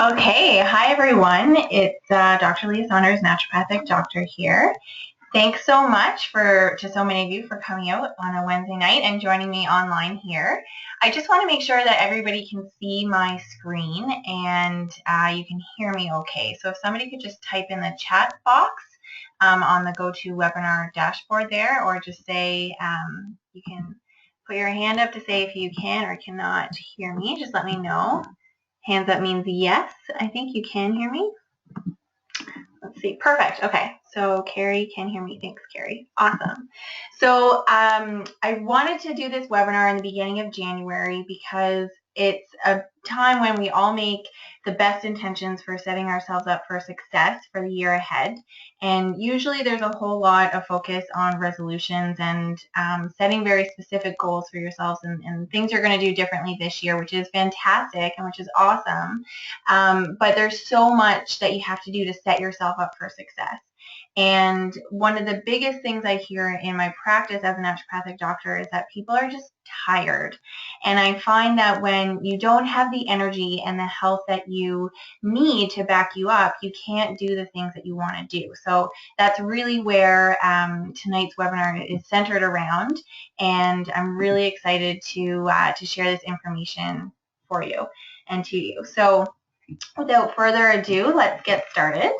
Okay, hi everyone. It's Dr. Leah Saunders, naturopathic doctor here. Thanks so much to so many of you for coming out on a Wednesday night and joining me online here. I just want to make sure that everybody can see my screen and you can hear me okay. So if somebody could just type in the chat box on the GoToWebinar dashboard there, or just say you can put your hand up to say if you can or cannot hear me. Just let me know. Hands up means yes. I think you can hear me. Let's see. Perfect. Okay. So Carrie can hear me. Thanks, Carrie. Awesome. So I wanted to do this webinar in the beginning of January because it's a time when we all make the best intentions for setting ourselves up for success for the year ahead. And usually there's a whole lot of focus on resolutions and setting very specific goals for yourselves and things you're going to do differently this year, which is fantastic and which is awesome. But there's so much that you have to do to set yourself up for success. And one of the biggest things I hear in my practice as a naturopathic doctor is that people are just tired. And I find that when you don't have the energy and the health that you need to back you up, you can't do the things that you want to do. So that's really where tonight's webinar is centered around. And I'm really excited to share this information for you and to you. So without further ado, let's get started.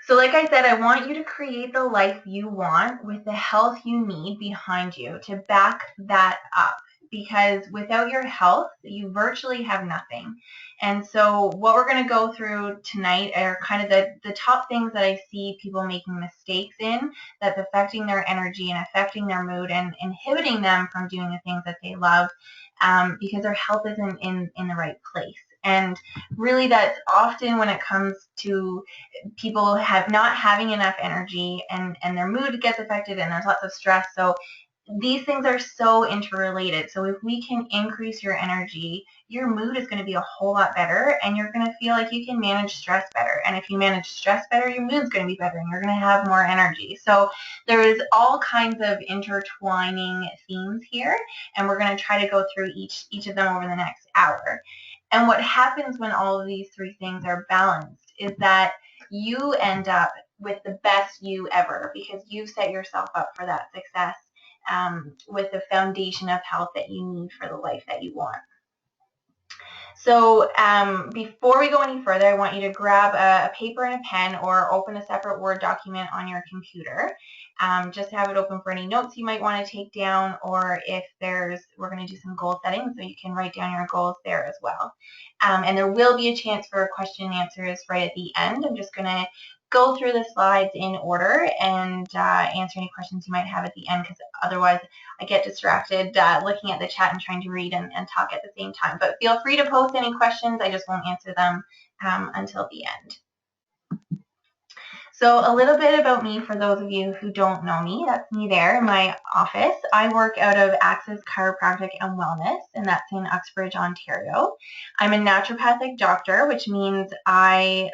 So like I said, I want you to create the life you want with the health you need behind you to back that up, because without your health, you virtually have nothing. And so what we're going to go through tonight are kind of the top things that I see people making mistakes in that's affecting their energy and affecting their mood and inhibiting them from doing the things that they love because their health isn't in the right place. And really that's often when it comes to people not having enough energy and their mood gets affected and there's lots of stress. So these things are so interrelated. So if we can increase your energy, your mood is going to be a whole lot better and you're going to feel like you can manage stress better. And if you manage stress better, your mood's going to be better and you're going to have more energy. So there is all kinds of intertwining themes here, and we're going to try to go through each of them over the next hour. And what happens when all of these three things are balanced is that you end up with the best you ever, because you've set yourself up for that success with the foundation of health that you need for the life that you want. So before we go any further, I want you to grab a paper and a pen or open a separate Word document on your computer. Just have it open for any notes you might want to take down, or if we're going to do some goal setting, so you can write down your goals there as well. And there will be a chance for question and answers right at the end. I'm just going to go through the slides in order and answer any questions you might have at the end, because otherwise I get distracted looking at the chat and trying to read and talk at the same time. But feel free to post any questions. I just won't answer them until the end. So a little bit about me for those of you who don't know me. That's me there in my office. I work out of Access Chiropractic and Wellness, and that's in Uxbridge, Ontario. I'm a naturopathic doctor, which means I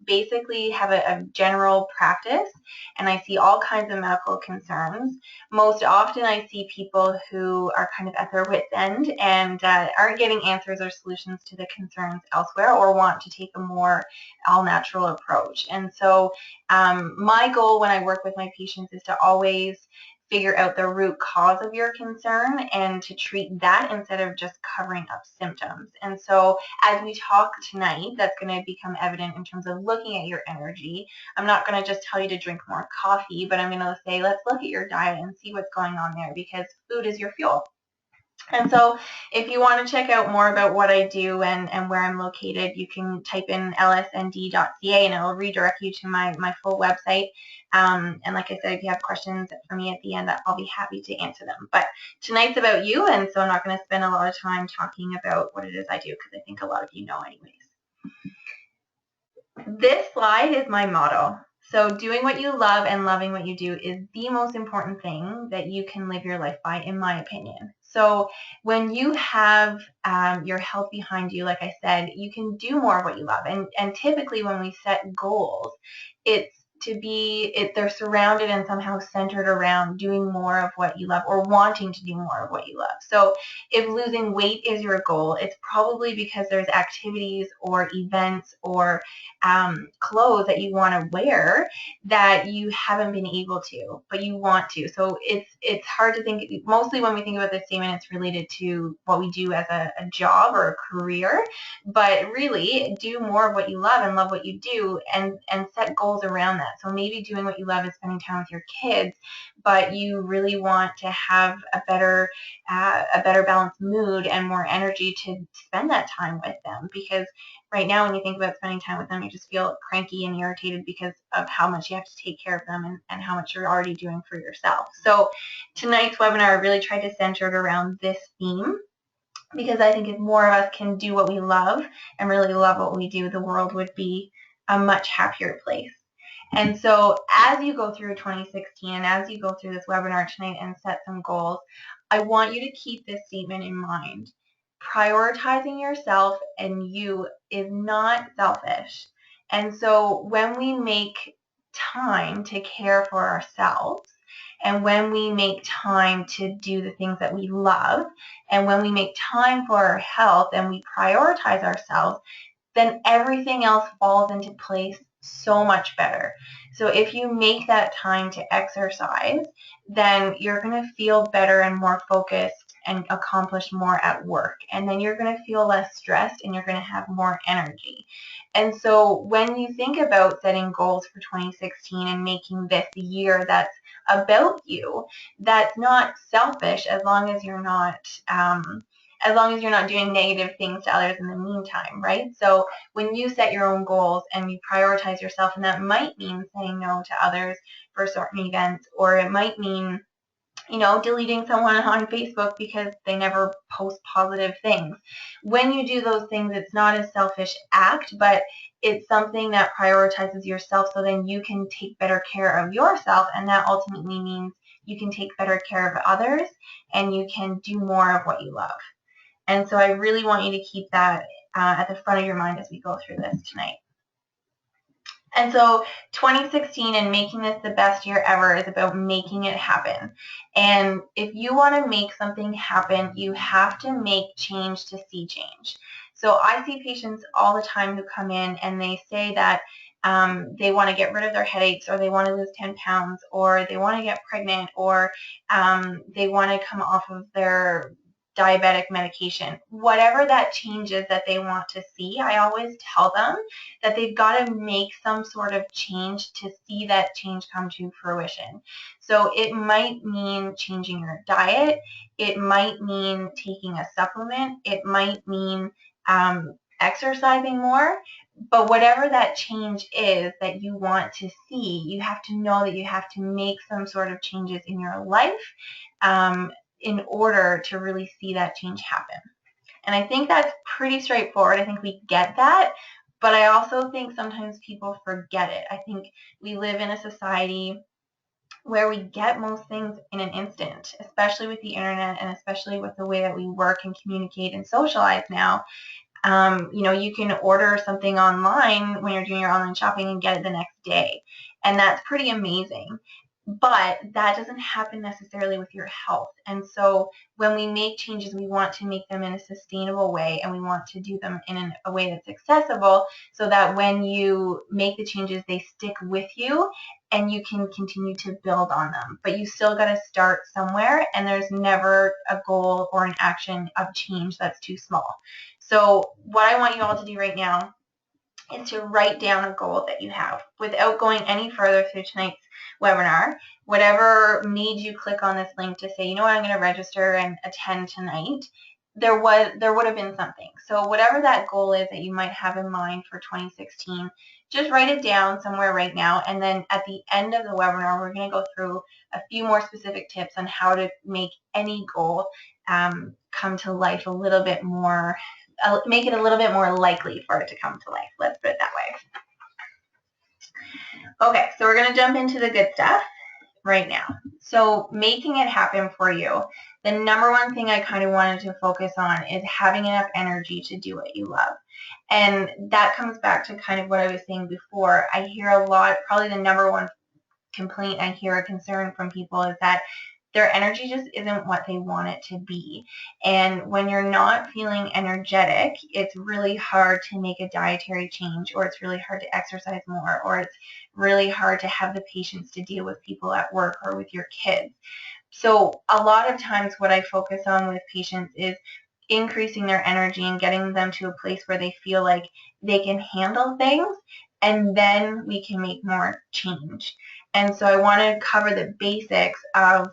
basically have a general practice, and I see all kinds of medical concerns. Most often I see people who are kind of at their wit's end and aren't getting answers or solutions to the concerns elsewhere, or want to take a more all-natural approach. And so my goal when I work with my patients is to always figure out the root cause of your concern and to treat that instead of just covering up symptoms. And so as we talk tonight, that's going to become evident in terms of looking at your energy. I'm not going to just tell you to drink more coffee, but I'm going to say, let's look at your diet and see what's going on there, because food is your fuel. And so if you want to check out more about what I do and where I'm located, you can type in lsnd.ca and it'll redirect you to my full website. And like I said, if you have questions for me at the end, I'll be happy to answer them. But tonight's about you, and so I'm not going to spend a lot of time talking about what it is I do, because I think a lot of you know anyways. This slide is my motto. So doing what you love and loving what you do is the most important thing that you can live your life by, in my opinion. So when you have your health behind you, like I said, you can do more of what you love. And typically when we set goals, it's they're surrounded and somehow centered around doing more of what you love or wanting to do more of what you love. So if losing weight is your goal, it's probably because there's activities or events or clothes that you want to wear that you haven't been able to, but you want to. So it's hard to think, mostly when we think about this statement, it's related to what we do as a job or a career, but really do more of what you love and love what you do, and set goals around that. So maybe doing what you love is spending time with your kids, but you really want to have a better balanced mood and more energy to spend that time with them, because right now when you think about spending time with them, you just feel cranky and irritated because of how much you have to take care of them and how much you're already doing for yourself. So tonight's webinar, I really tried to center it around this theme, because I think if more of us can do what we love and really love what we do, the world would be a much happier place. And so as you go through 2016 and as you go through this webinar tonight and set some goals, I want you to keep this statement in mind. Prioritizing yourself and you is not selfish. And so when we make time to care for ourselves, and when we make time to do the things that we love, and when we make time for our health and we prioritize ourselves, then everything else falls into place so much better. So if you make that time to exercise, then you're going to feel better and more focused and accomplish more at work. And then you're going to feel less stressed and you're going to have more energy. And so when you think about setting goals for 2016 and making this the year that's about you, that's not selfish, as long as you're not doing negative things to others in the meantime, right? So when you set your own goals and you prioritize yourself, and that might mean saying no to others for certain events, or it might mean, deleting someone on Facebook because they never post positive things. When you do those things, it's not a selfish act, but it's something that prioritizes yourself, so then you can take better care of yourself, and that ultimately means you can take better care of others and you can do more of what you love. And so I really want you to keep that at the front of your mind as we go through this tonight. And so 2016 and making this the best year ever is about making it happen. And if you want to make something happen, you have to make change to see change. So I see patients all the time who come in and they say that they want to get rid of their headaches, or they want to lose 10 pounds, or they want to get pregnant, or they want to come off of their diabetic medication. Whatever that change is that they want to see, I always tell them that they've got to make some sort of change to see that change come to fruition. So it might mean changing your diet. It might mean taking a supplement. It might mean exercising more. But whatever that change is that you want to see, you have to know that you have to make some sort of changes in your life in order to really see that change happen. And I think that's pretty straightforward. I think we get that, but I also think sometimes people forget it. I think we live in a society where we get most things in an instant, especially with the internet and especially with the way that we work and communicate and socialize now. You can order something online when you're doing your online shopping and get it the next day. And that's pretty amazing. But that doesn't happen necessarily with your health. And so when we make changes, we want to make them in a sustainable way, and we want to do them in a way that's accessible, so that when you make the changes, they stick with you and you can continue to build on them. But you still got to start somewhere, and there's never a goal or an action of change that's too small. So what I want you all to do right now is to write down a goal that you have without going any further through tonight's webinar. Whatever made you click on this link to say, you know what, I'm going to register and attend tonight, there would have been something. So whatever that goal is that you might have in mind for 2016, just write it down somewhere right now, and then at the end of the webinar, we're going to go through a few more specific tips on how to make any goal come to life a little bit more, make it a little bit more likely for it to come to life. Let's put it that way. Okay, so we're going to jump into the good stuff. right now. So making it happen for you, the number one thing I kind of wanted to focus on is having enough energy to do what you love. And that comes back to kind of what I was saying before. I hear a lot, probably the number one complaint I hear, a concern from people, is that their energy just isn't what they want it to be. And when you're not feeling energetic, it's really hard to make a dietary change, or it's really hard to exercise more, or it's really hard to have the patience to deal with people at work or with your kids. So a lot of times what I focus on with patients is increasing their energy and getting them to a place where they feel like they can handle things, and then we can make more change. And so I want to cover the basics of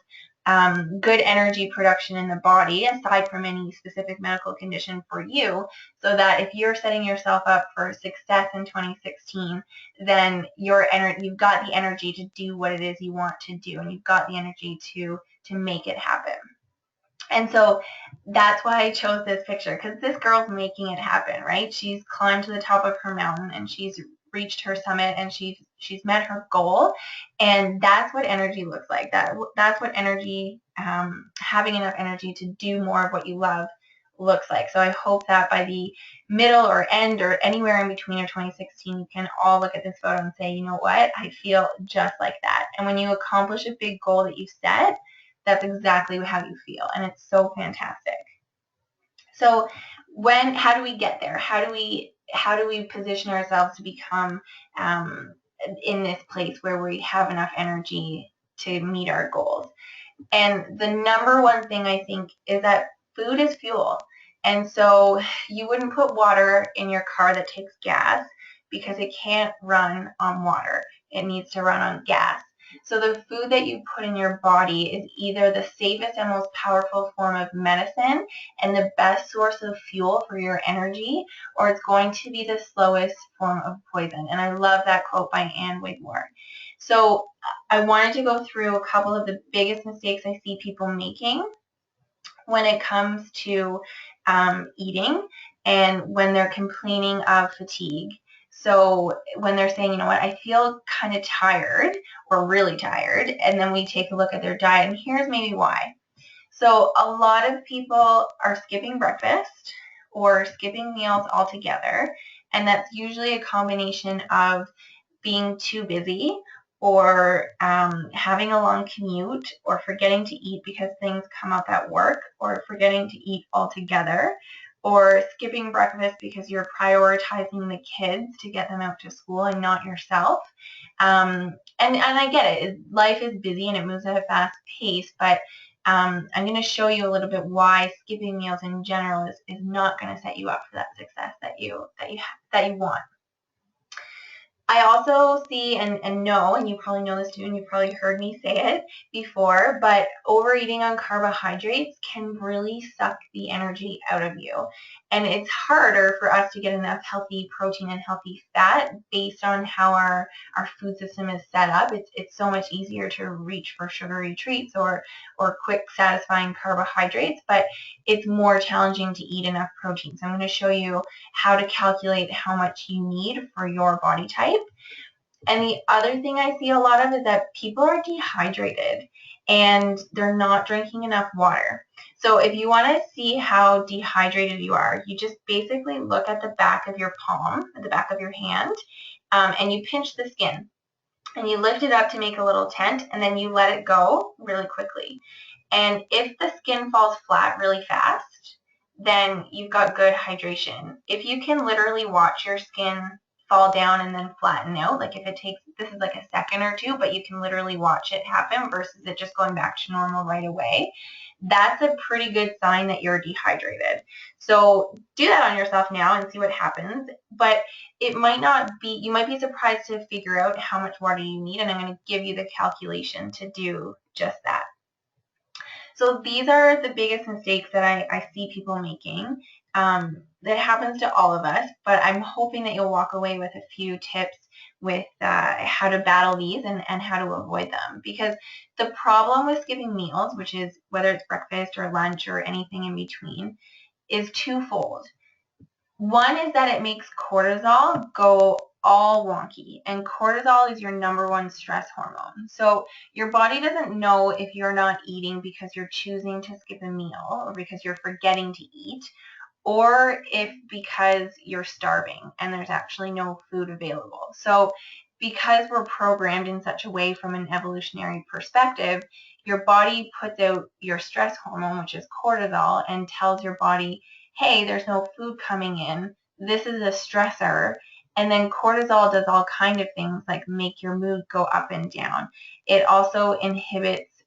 good energy production in the body, aside from any specific medical condition for you, so that if you're setting yourself up for success in 2016, then you've got the energy to do what it is you want to do, and you've got the energy to make it happen. And so that's why I chose this picture, because this girl's making it happen, right? She's climbed to the top of her mountain, and she's reached her summit, and she's met her goal. And that's what energy looks like. That's what energy, having enough energy to do more of what you love, looks like. So I hope that by the middle or end or anywhere in between of 2016, you can all look at this photo and say, you know what, I feel just like that. And when you accomplish a big goal that you set, that's exactly how you feel, and it's so fantastic. So how do we get there? How do we position ourselves to become in this place where we have enough energy to meet our goals? And the number one thing I think is that food is fuel. And so you wouldn't put water in your car that takes gas, because it can't run on water. It needs to run on gas. So the food that you put in your body is either the safest and most powerful form of medicine and the best source of fuel for your energy, or it's going to be the slowest form of poison. And I love that quote by Anne Wigmore. So I wanted to go through a couple of the biggest mistakes I see people making when it comes to eating, and when they're complaining of fatigue. So when they're saying, you know what, I feel kind of tired or really tired, and then we take a look at their diet, and here's maybe why. So a lot of people are skipping breakfast or skipping meals altogether, and that's usually a combination of being too busy, or having a long commute, or forgetting to eat because things come up at work, or forgetting to eat altogether, or skipping breakfast because you're prioritizing the kids to get them out to school and not yourself. And I get it. Life is busy and it moves at a fast pace, but I'm going to show you a little bit why skipping meals in general is not going to set you up for that success that you want. I also see and know, and you probably know this too, and you've probably heard me say it before, but overeating on carbohydrates can really suck the energy out of you. And it's harder for us to get enough healthy protein and healthy fat based on how our food system is set up. It's so much easier to reach for sugary treats or quick satisfying carbohydrates, but it's more challenging to eat enough protein. So I'm going to show you how to calculate how much you need for your body type. And the other thing I see a lot of is that people are dehydrated and they're not drinking enough water. So if you want to see how dehydrated you are, you just basically look at the back of your palm, at the back of your hand, and you pinch the skin. And you lift it up to make a little tent, and then you let it go really quickly. And if the skin falls flat really fast, then you've got good hydration. If you can literally watch your skin fall down and then flatten out, like if it takes, this is like a second or two, but you can literally watch it happen versus it just going back to normal right away, that's a pretty good sign that you're dehydrated. So do that on yourself now and see what happens. But it might not be, you might be surprised to figure out how much water you need, and I'm going to give you the calculation to do just that. So these are the biggest mistakes that I see people making. That happens to all of us, but I'm hoping that you'll walk away with a few tips with how to battle these and how to avoid them. Because the problem with skipping meals, which is whether it's breakfast or lunch or anything in between, is twofold. One is that it makes cortisol go all wonky. And cortisol is your number one stress hormone. So your body doesn't know if you're not eating because you're choosing to skip a meal or because you're forgetting to eat, or if because you're starving and there's actually no food available. So because we're programmed in such a way from an evolutionary perspective, your body puts out your stress hormone, which is cortisol, and tells your body, hey, there's no food coming in. This is a stressor. And then cortisol does all kind of things like make your mood go up and down. It also inhibits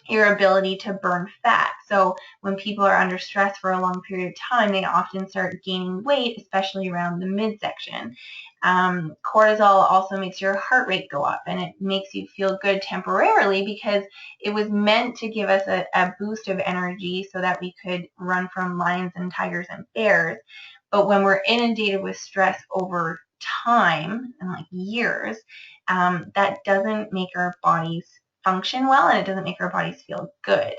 your ability to burn fat. So when people are under stress for a long period of time, they often start gaining weight, especially around the midsection. Cortisol also makes your heart rate go up, and it makes you feel good temporarily because it was meant to give us a boost of energy so that we could run from lions and tigers and bears. But when we're inundated with stress over time and like years, that doesn't make our bodies function well, and it doesn't make our bodies feel good.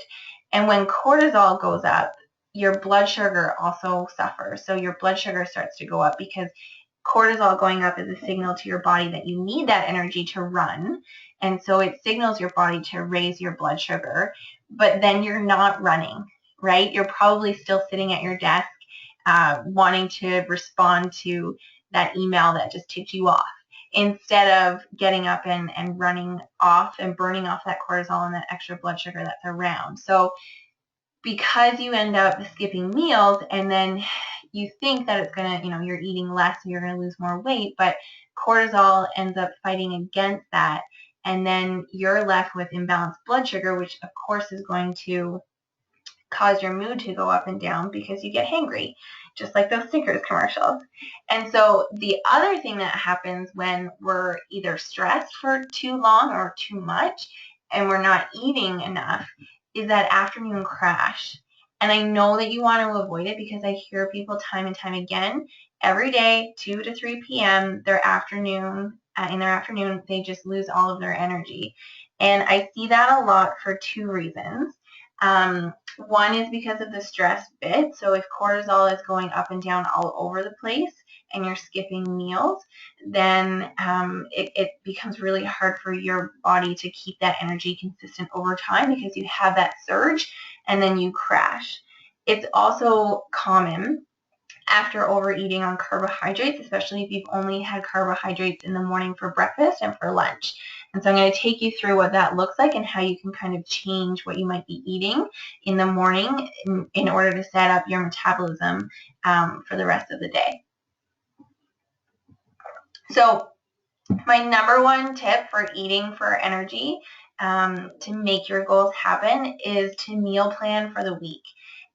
And when cortisol goes up, your blood sugar also suffers. So your blood sugar starts to go up because cortisol going up is a signal to your body that you need that energy to run. And so it signals your body to raise your blood sugar, but then you're not running, right? You're probably still sitting at your desk wanting to respond to that email that just ticked you off, instead of getting up and running off and burning off that cortisol and that extra blood sugar that's around. So because you end up skipping meals and then you think that it's going to, you're eating less and you're going to lose more weight, but cortisol ends up fighting against that. And then you're left with imbalanced blood sugar, which of course is going to cause your mood to go up and down because you get hangry, just like those Snickers commercials. And so the other thing that happens when we're either stressed for too long or too much and we're not eating enough is that afternoon crash. And I know that you want to avoid it because I hear people time and time again, every day, 2 to 3 p.m., in their afternoon, they just lose all of their energy. And I see that a lot for two reasons. One is because of the stress bit. So if cortisol is going up and down all over the place and you're skipping meals, then it becomes really hard for your body to keep that energy consistent over time because you have that surge and then you crash. It's also common after overeating on carbohydrates, especially if you've only had carbohydrates in the morning for breakfast and for lunch. And so I'm going to take you through what that looks like and how you can kind of change what you might be eating in the morning in order to set up your metabolism for the rest of the day. So my number one tip for eating for energy to make your goals happen is to meal plan for the week.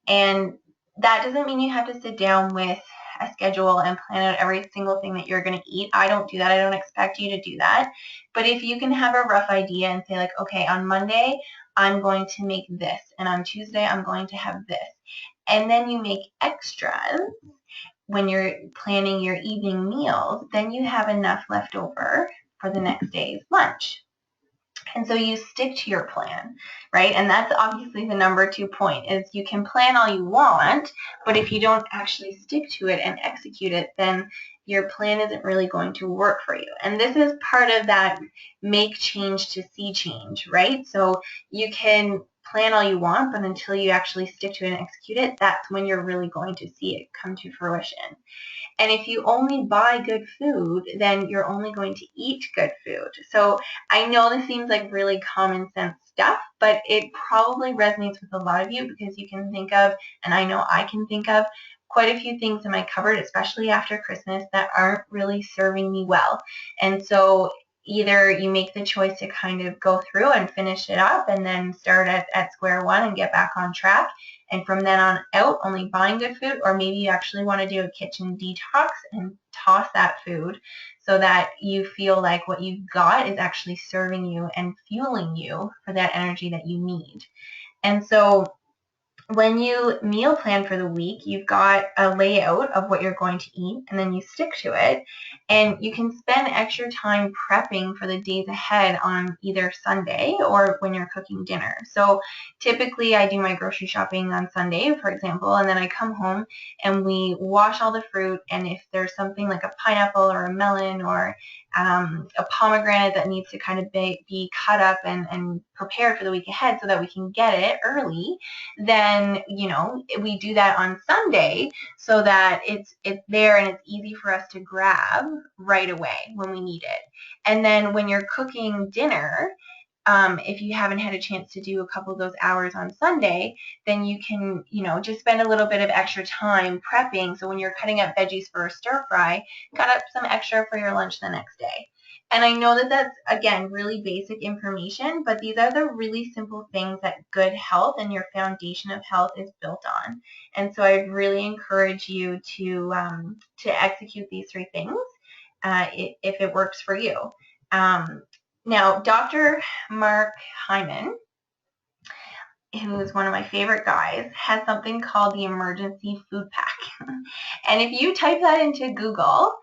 And that doesn't mean you have to sit down with a schedule and plan out every single thing that you're going to eat. I don't do that. I don't expect you to do that. But if you can have a rough idea and say like, okay, on Monday, I'm going to make this. And on Tuesday, I'm going to have this. And then you make extras when you're planning your evening meals, then you have enough left over for the next day's lunch. And so you stick to your plan, right? And that's obviously the number 2 point is you can plan all you want, but if you don't actually stick to it and execute it, then your plan isn't really going to work for you. And this is part of that make change to see change, right? So you can plan all you want, but until you actually stick to it and execute it, that's when you're really going to see it come to fruition. And if you only buy good food, then you're only going to eat good food. So I know this seems like really common sense stuff, but it probably resonates with a lot of you because you can think of, and I know I can think of, quite a few things in my cupboard, especially after Christmas, that aren't really serving me well. And so either you make the choice to kind of go through and finish it up and then start at square one and get back on track. And from then on out, only buying good food, or maybe you actually want to do a kitchen detox and toss that food so that you feel like what you've got is actually serving you and fueling you for that energy that you need. And so when you meal plan for the week, you've got a layout of what you're going to eat, and then you stick to it. And you can spend extra time prepping for the days ahead on either Sunday or when you're cooking dinner. So typically I do my grocery shopping on Sunday, for example, and then I come home and we wash all the fruit. And if there's something like a pineapple or a melon or a pomegranate that needs to kind of be cut up and prepared for the week ahead so that we can get it early, then we do that on Sunday so that it's there and it's easy for us to grab right away when we need it. And then when you're cooking dinner, if you haven't had a chance to do a couple of those hours on Sunday, then you can, just spend a little bit of extra time prepping. So when you're cutting up veggies for a stir fry, cut up some extra for your lunch the next day. And I know that that's, again, really basic information, but these are the really simple things that good health and your foundation of health is built on. And so I really encourage you to execute these 3 things if it works for you. Now, Dr. Mark Hyman, who is one of my favorite guys, has something called the Emergency Food Pack. And if you type that into Google,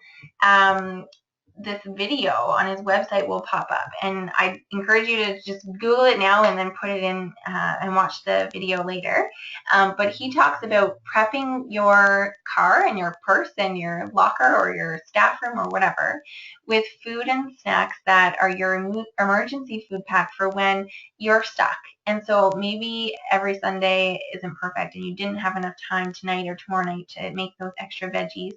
this video on his website will pop up. And I encourage you to just Google it now and then put it in and watch the video later. But he talks about prepping your car and your purse and your locker or your staff room or whatever with food and snacks that are your emergency food pack for when you're stuck. And so maybe every Sunday isn't perfect and you didn't have enough time tonight or tomorrow night to make those extra veggies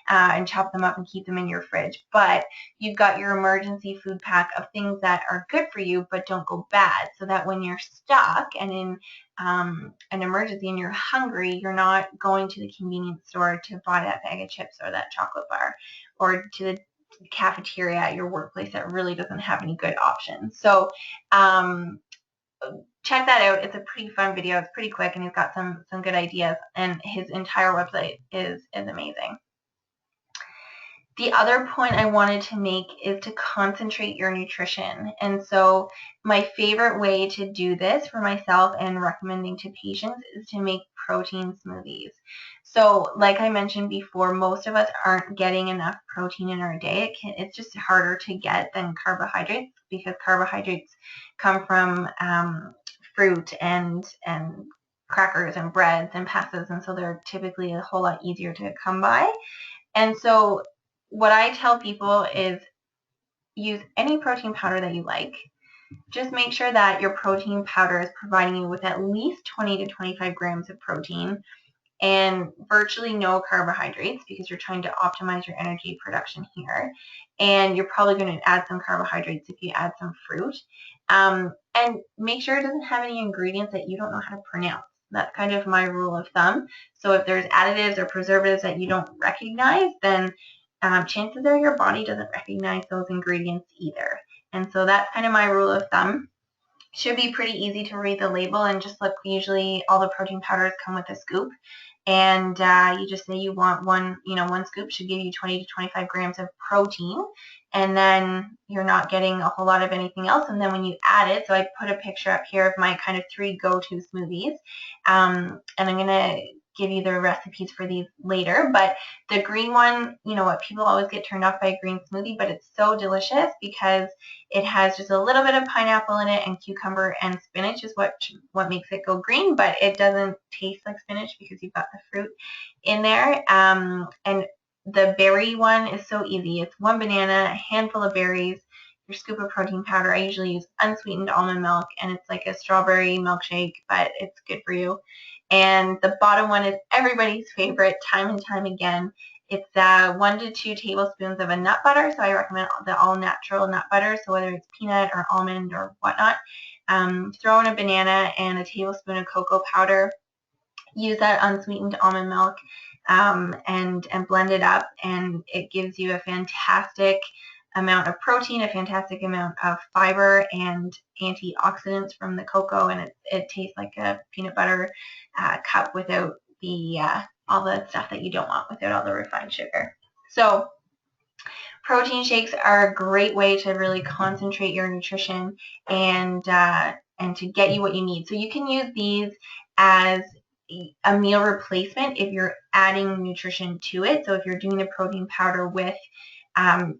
and chop them up and keep them in your fridge. But you've got your emergency food pack of things that are good for you but don't go bad, so that when you're stuck and in an emergency and you're hungry, you're not going to the convenience store to buy that bag of chips or that chocolate bar or to the cafeteria at your workplace that really doesn't have any good options. So check that out. It's a pretty fun video. It's pretty quick and he's got some good ideas, and his entire website is amazing. The other point I wanted to make is to concentrate your nutrition. And so my favorite way to do this for myself and recommending to patients is to make protein smoothies. So like I mentioned before, most of us aren't getting enough protein in our day. It's just harder to get than carbohydrates because carbohydrates come from fruit and crackers and breads and pastas, and so they're typically a whole lot easier to come by. And so what I tell people is use any protein powder that you like. Just make sure that your protein powder is providing you with at least 20 to 25 grams of protein and virtually no carbohydrates because you're trying to optimize your energy production here. And you're probably going to add some carbohydrates if you add some fruit. And make sure it doesn't have any ingredients that you don't know how to pronounce. That's kind of my rule of thumb. So if there's additives or preservatives that you don't recognize, then chances are your body doesn't recognize those ingredients either. And so that's kind of my rule of thumb. Should be pretty easy to read the label and just look. Usually all the protein powders come with a scoop, and you just say you want one scoop should give you 20 to 25 grams of protein, and then you're not getting a whole lot of anything else. And then when you add it, so I put a picture up here of my kind of 3 go-to smoothies, and I'm going to give you the recipes for these later. But the green one, what people always get turned off by a green smoothie, but it's so delicious because it has just a little bit of pineapple in it, and cucumber and spinach is what makes it go green, but it doesn't taste like spinach because you've got the fruit in there. And the berry one is so easy. It's 1 banana, a handful of berries, your scoop of protein powder. I usually use unsweetened almond milk, and it's like a strawberry milkshake, but it's good for you. And the bottom one is everybody's favorite, time and time again. It's 1 to 2 tablespoons of a nut butter, so I recommend the all-natural nut butter, so whether it's peanut or almond or whatnot. Throw in a banana and a tablespoon of cocoa powder. Use that unsweetened almond milk and blend it up, and it gives you a fantastic amount of protein, a fantastic amount of fiber and antioxidants from the cocoa, and it tastes like a peanut butter cup without the all the stuff that you don't want, without all the refined sugar. So protein shakes are a great way to really concentrate your nutrition and to get you what you need. So you can use these as a meal replacement if you're adding nutrition to it. So if you're doing the protein powder with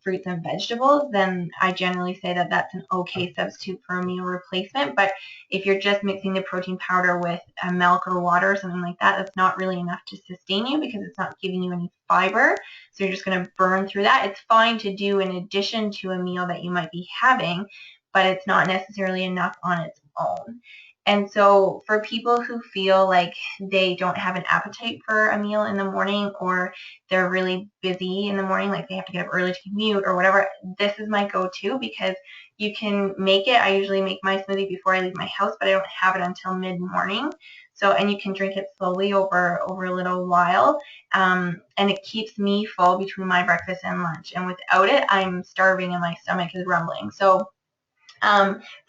fruits and vegetables, then I generally say that that's an okay substitute for a meal replacement. But if you're just mixing the protein powder with milk or water or something like that, that's not really enough to sustain you because it's not giving you any fiber. So you're just going to burn through that. It's fine to do in addition to a meal that you might be having, but it's not necessarily enough on its own. And so for people who feel like they don't have an appetite for a meal in the morning, or they're really busy in the morning, like they have to get up early to commute or whatever, this is my go-to because you can make it. I usually make my smoothie before I leave my house, but I don't have it until mid-morning. So, and you can drink it slowly over a little while, and it keeps me full between my breakfast and lunch. And without it, I'm starving and my stomach is rumbling. So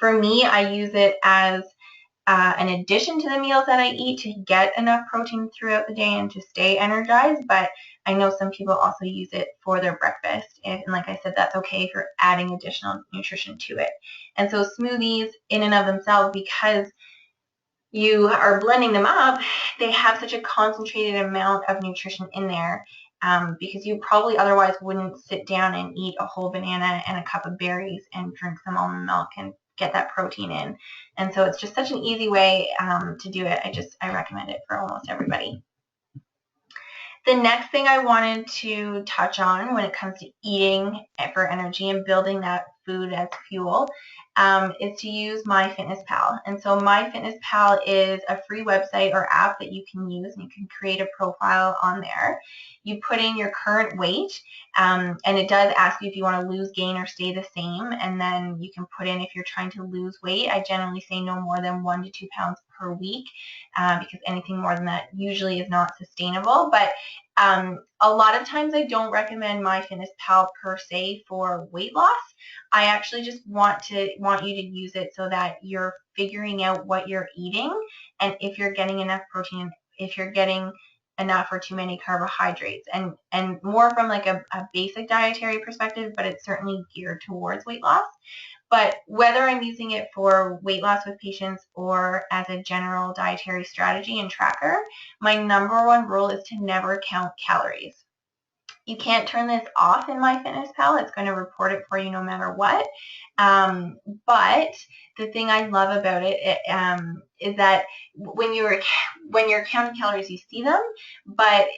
for me, I use it as an addition to the meals that I eat to get enough protein throughout the day and to stay energized, but I know some people also use it for their breakfast, and like I said, that's okay if you're adding additional nutrition to it. And so smoothies in and of themselves, because you are blending them up, they have such a concentrated amount of nutrition in there, because you probably otherwise wouldn't sit down and eat a whole banana and a cup of berries and drink some almond milk and get that protein in. And so it's just such an easy way to do it. I recommend it for almost everybody. The next thing I wanted to touch on when it comes to eating for energy and building that food as fuel is to use MyFitnessPal. And so MyFitnessPal is a free website or app that you can use, and you can create a profile on there. You put in your current weight, and it does ask you if you want to lose, gain, or stay the same. And then you can put in if you're trying to lose weight. I generally say no more than 1 to 2 pounds per week, because anything more than that usually is not sustainable. But a lot of times I don't recommend MyFitnessPal per se for weight loss. I actually just want you to use it so that you're figuring out what you're eating and if you're getting enough protein, if you're getting enough or too many carbohydrates, and more from like a basic dietary perspective, but it's certainly geared towards weight loss. But whether I'm using it for weight loss with patients or as a general dietary strategy and tracker, my number one rule is to never count calories. You can't turn this off in MyFitnessPal. It's going to report it for you no matter what. But the thing I love about it is that when you're counting calories, you see them, but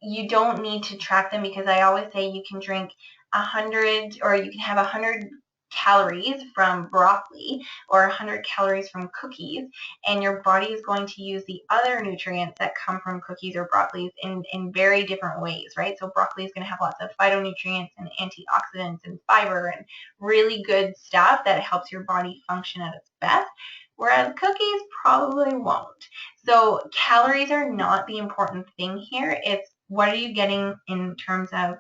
you don't need to track them, because I always say you can drink 100, or you can have 100 calories from broccoli or 100 calories from cookies, and your body is going to use the other nutrients that come from cookies or broccolis in very different ways, right? So broccoli is going to have lots of phytonutrients and antioxidants and fiber and really good stuff that helps your body function at its best, whereas cookies probably won't. So calories are not the important thing here. It's what are you getting in terms of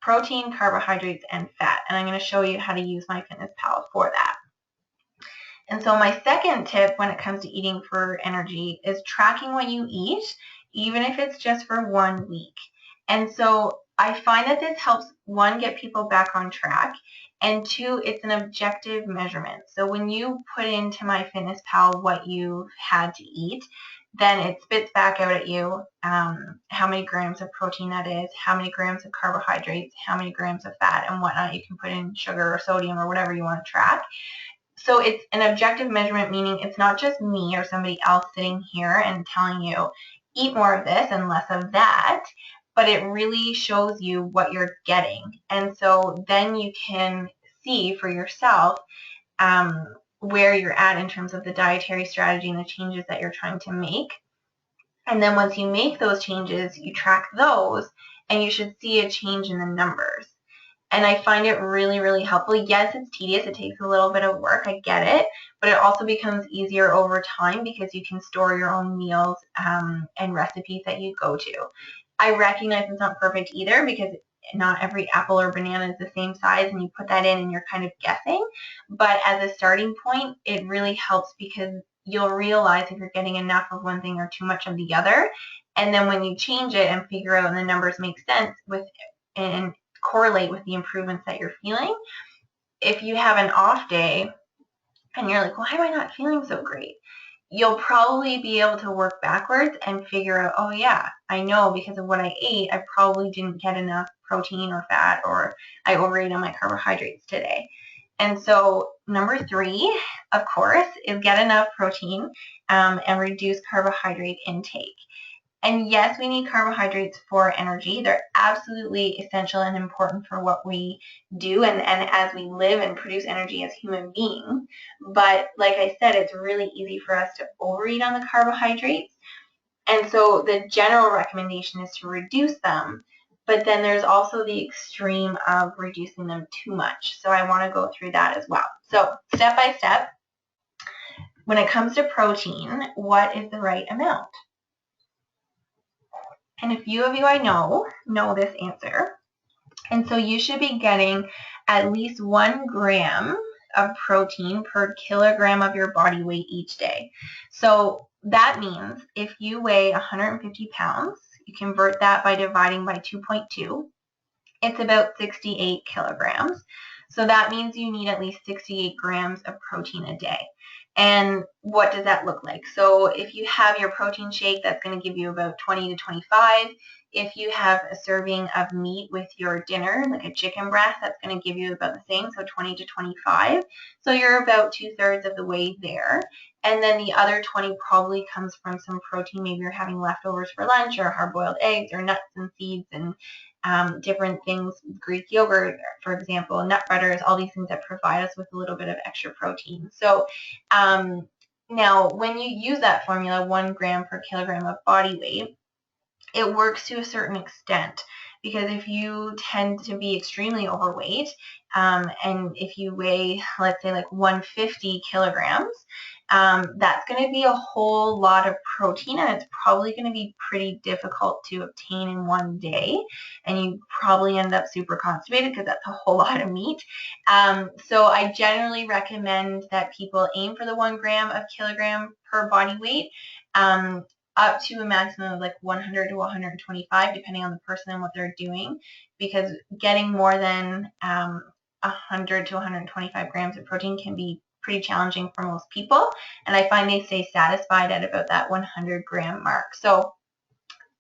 protein, carbohydrates, and fat. And I'm going to show you how to use MyFitnessPal for that. And so my second tip when it comes to eating for energy is tracking what you eat, even if it's just for 1 week. And so I find that this helps, one, get people back on track, and two, it's an objective measurement. So when you put into MyFitnessPal what you've had to eat, then it spits back out at you how many grams of protein that is, how many grams of carbohydrates, how many grams of fat, and whatnot. You can put in sugar or sodium or whatever you want to track. So it's an objective measurement, meaning it's not just me or somebody else sitting here and telling you, eat more of this and less of that, but it really shows you what you're getting. And so then you can see for yourself where you're at in terms of the dietary strategy and the changes that you're trying to make. And then once you make those changes, you track those, and you should see a change in the numbers. And I find it really, really helpful. Yes, it's tedious. It takes a little bit of work. I get it. But it also becomes easier over time because you can store your own meals and recipes that you go to. I recognize it's not perfect either, because not every apple or banana is the same size, and you put that in and you're kind of guessing. But as a starting point, it really helps, because you'll realize if you're getting enough of one thing or too much of the other. And then when you change it and figure out and the numbers make sense with and correlate with the improvements that you're feeling, if you have an off day and you're like, why am I not feeling so great? you'll probably be able to work backwards and figure out, oh yeah, I know because of what I ate, I probably didn't get enough protein or fat, or I overate on my carbohydrates today. And so number 3, of course, is get enough protein and reduce carbohydrate intake. And yes, we need carbohydrates for energy. They're absolutely essential and important for what we do and as we live and produce energy as human beings. But like I said, it's really easy for us to overeat on the carbohydrates. And so the general recommendation is to reduce them. But then there's also the extreme of reducing them too much. So I want to go through that as well. So step by step, when it comes to protein, what is the right amount? And a few of you I know this answer. And so you should be getting at least 1 gram of protein per kilogram of your body weight each day. So that means if you weigh 150 pounds, you convert that by dividing by 2.2. It's about 68 kilograms. So that means you need at least 68 grams of protein a day. And what does that look like? So if you have your protein shake, that's going to give you about 20 to 25. If you have a serving of meat with your dinner, like a chicken breast, that's going to give you about the same, so 20 to 25. So you're about 2/3 of the way there. And then the other 20 probably comes from some protein. Maybe you're having leftovers for lunch, or hard-boiled eggs, or nuts and seeds, and different things, Greek yogurt, for example, nut butters, all these things that provide us with a little bit of extra protein. So now when you use that formula, 1 gram per kilogram of body weight, it works to a certain extent, because if you tend to be extremely overweight and if you weigh, let's say, like 150 kilograms, that's going to be a whole lot of protein, and it's probably going to be pretty difficult to obtain in one day, and you probably end up super constipated because that's a whole lot of meat. So I generally recommend that people aim for the 1 gram of kilogram per body weight, up to a maximum of like 100 to 125, depending on the person and what they're doing, because getting more than 100 to 125 grams of protein can be pretty challenging for most people, and I find they stay satisfied at about that 100 gram mark. So,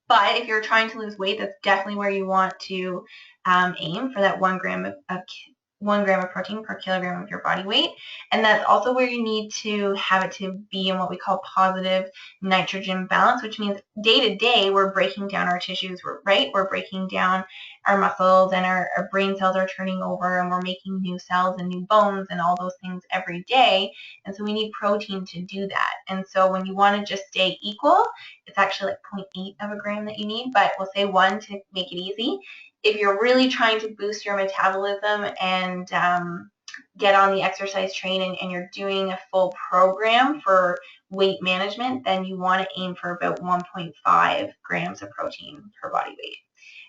but if you're trying to lose weight, that's definitely where you want to aim for that 1 gram of 1 gram of protein per kilogram of your body weight. And that's also where you need to have it to be in what we call positive nitrogen balance, which means day to day we're breaking down our tissues, right? We're breaking down our muscles, and our brain cells are turning over, and we're making new cells and new bones and all those things every day. And so we need protein to do that. And so when you want to just stay equal, it's actually like 0.8 of a gram that you need, but we'll say 1 to make it easy. If you're really trying to boost your metabolism and get on the exercise train, and you're doing a full program for weight management, then you want to aim for about 1.5 grams of protein per body weight.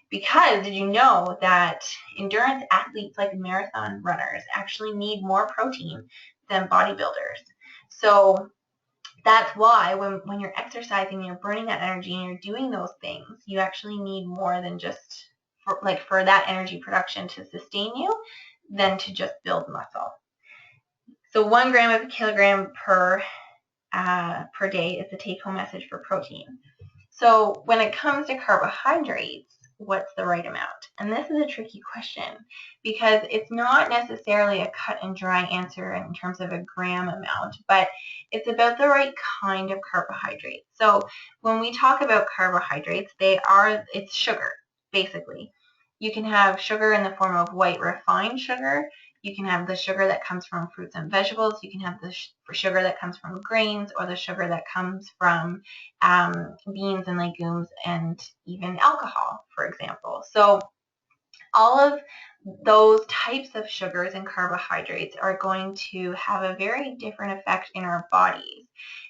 Because did you know that endurance athletes, like marathon runners, actually need more protein than bodybuilders? So that's why when you're exercising, you're burning that energy and you're doing those things, you actually need more than just for that energy production to sustain you, than to just build muscle. So 1 gram of a kilogram per day is the take-home message for protein. So when it comes to carbohydrates, what's the right amount? And this is a tricky question, because it's not necessarily a cut and dry answer in terms of a gram amount, but it's about the right kind of carbohydrate. So when we talk about carbohydrates, it's sugar, basically. You can have sugar in the form of white refined sugar. You can have the sugar that comes from fruits and vegetables. You can have the sugar that comes from grains, or the sugar that comes from beans and legumes, and even alcohol, for example. So all of those types of sugars and carbohydrates are going to have a very different effect in our bodies.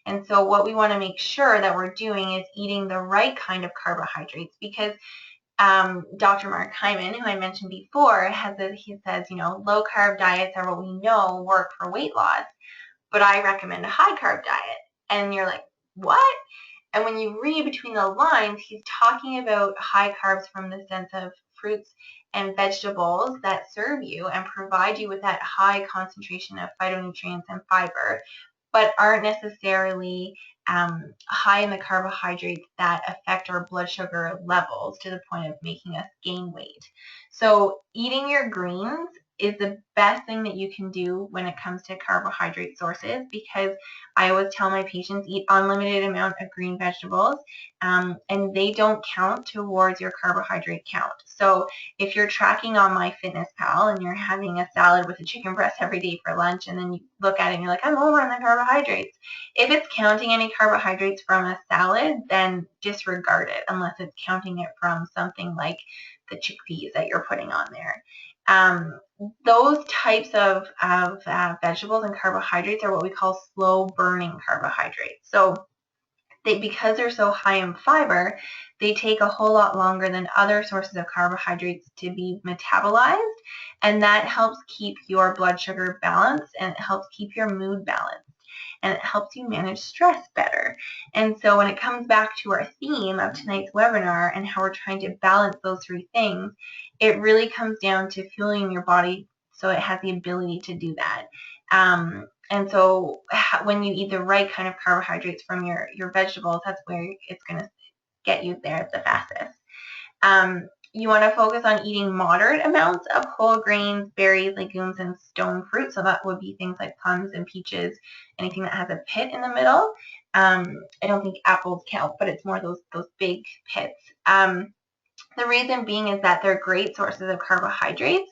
And so what we want to make sure that we're doing is eating the right kind of carbohydrates, because Dr. Mark Hyman, who I mentioned before, he says, low carb diets are what we know work for weight loss, but I recommend a high carb diet. And you're like, what? And when you read between the lines, he's talking about high carbs from the sense of fruits and vegetables that serve you and provide you with that high concentration of phytonutrients and fiber, but aren't necessarily high in the carbohydrates that affect our blood sugar levels to the point of making us gain weight. So eating your greens is the best thing that you can do when it comes to carbohydrate sources, because I always tell my patients eat unlimited amount of green vegetables, and they don't count towards your carbohydrate count. So if you're tracking on MyFitnessPal and you're having a salad with a chicken breast every day for lunch, and then you look at it and you're like, I'm over on the carbohydrates. If it's counting any carbohydrates from a salad, then disregard it unless it's counting it from something like the chickpeas that you're putting on there. Those types of vegetables and carbohydrates are what we call slow burning carbohydrates. So because they're so high in fiber, they take a whole lot longer than other sources of carbohydrates to be metabolized, and that helps keep your blood sugar balanced, and it helps keep your mood balanced, and it helps you manage stress better. And so when it comes back to our theme of tonight's webinar and how we're trying to balance those three things, it really comes down to fueling your body so it has the ability to do that. And so when you eat the right kind of carbohydrates from your vegetables, that's where it's going to get you there the fastest. You want to focus on eating moderate amounts of whole grains, berries, legumes, and stone fruit. So that would be things like plums and peaches, anything that has a pit in the middle. I don't think apples count, but it's more those big pits. The reason being is that they're great sources of carbohydrates,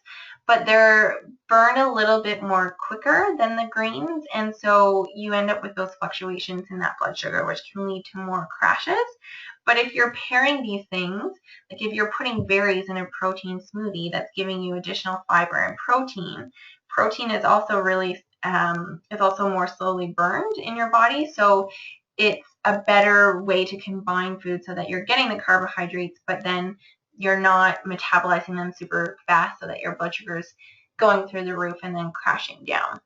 but they're burn a little bit more quicker than the greens, and so you end up with those fluctuations in that blood sugar, which can lead to more crashes. But if you're pairing these things, like if you're putting berries in a protein smoothie that's giving you additional fiber and protein is also really is also more slowly burned in your body, so it's a better way to combine food so that you're getting the carbohydrates, but then you're not metabolizing them super fast so that your blood sugar is going through the roof and then crashing down.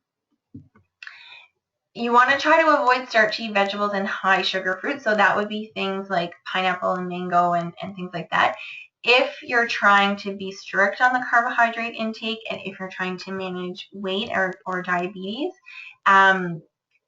You want to try to avoid starchy vegetables and high sugar fruits, so that would be things like pineapple and mango and things like that. If you're trying to be strict on the carbohydrate intake, and if you're trying to manage weight or diabetes,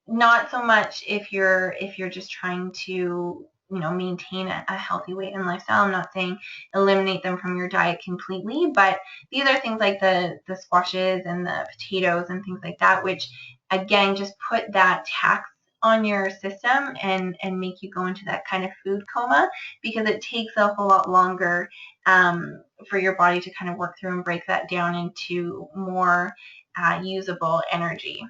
not so much if you're just trying to maintain a healthy weight and lifestyle. I'm not saying eliminate them from your diet completely, but these are things like the squashes and the potatoes and things like that, which again just put that tax on your system and make you go into that kind of food coma, because it takes a whole lot longer for your body to kind of work through and break that down into more usable energy.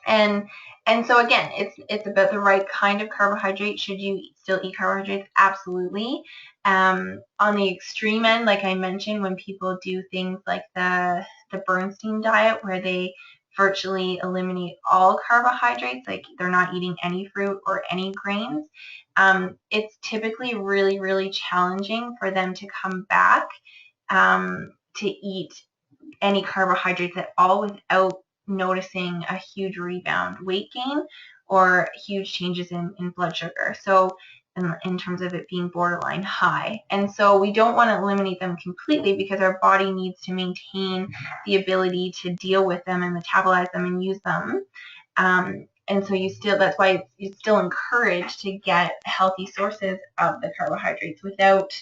And so again, it's about the right kind of carbohydrate. Should you still eat carbohydrates? Absolutely. On the extreme end, like I mentioned, when people do things like the Bernstein diet, where they virtually eliminate all carbohydrates, like they're not eating any fruit or any grains, it's typically really, really challenging for them to come back to eat any carbohydrates at all without noticing a huge rebound weight gain or huge changes in blood sugar. So in terms of it being borderline high. And so we don't want to eliminate them completely, because our body needs to maintain the ability to deal with them and metabolize them and use them. And so that's why it's still encouraged to get healthy sources of the carbohydrates without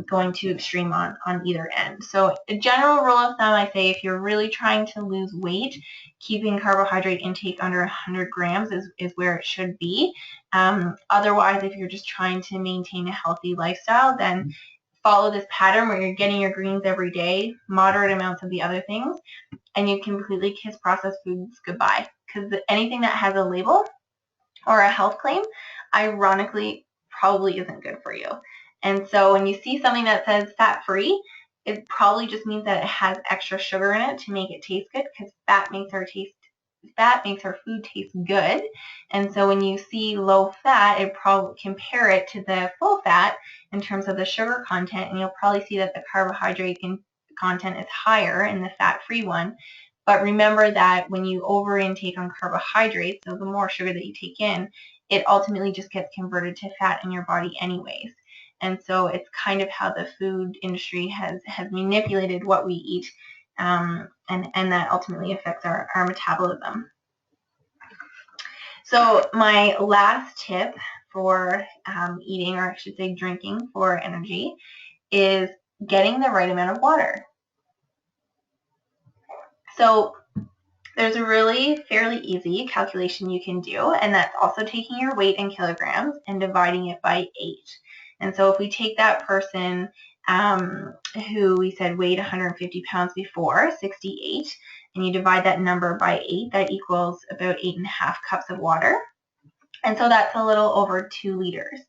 going too extreme on either end. So a general rule of thumb, I say, if you're really trying to lose weight, keeping carbohydrate intake under 100 grams is where it should be. Otherwise, if you're just trying to maintain a healthy lifestyle, then follow this pattern where you're getting your greens every day, moderate amounts of the other things, and you completely kiss processed foods goodbye. Because anything that has a label or a health claim, ironically, probably isn't good for you. And so when you see something that says fat-free, it probably just means that it has extra sugar in it to make it taste good, because fat makes our food taste good. And so when you see low fat, it probably compare it to the full fat in terms of the sugar content, and you'll probably see that the carbohydrate content is higher in the fat-free one. But remember that when you over intake on carbohydrates, so the more sugar that you take in, it ultimately just gets converted to fat in your body anyways. And so it's kind of how the food industry has manipulated what we eat, and that ultimately affects our metabolism. So my last tip for eating, or I should say drinking for energy, is getting the right amount of water. So there's a really fairly easy calculation you can do, and that's also taking your weight in kilograms and dividing it by 8. And so if we take that person who we said weighed 150 pounds before, 68, and you divide that number by 8, that equals about 8.5 cups of water. And so that's a little over 2 liters.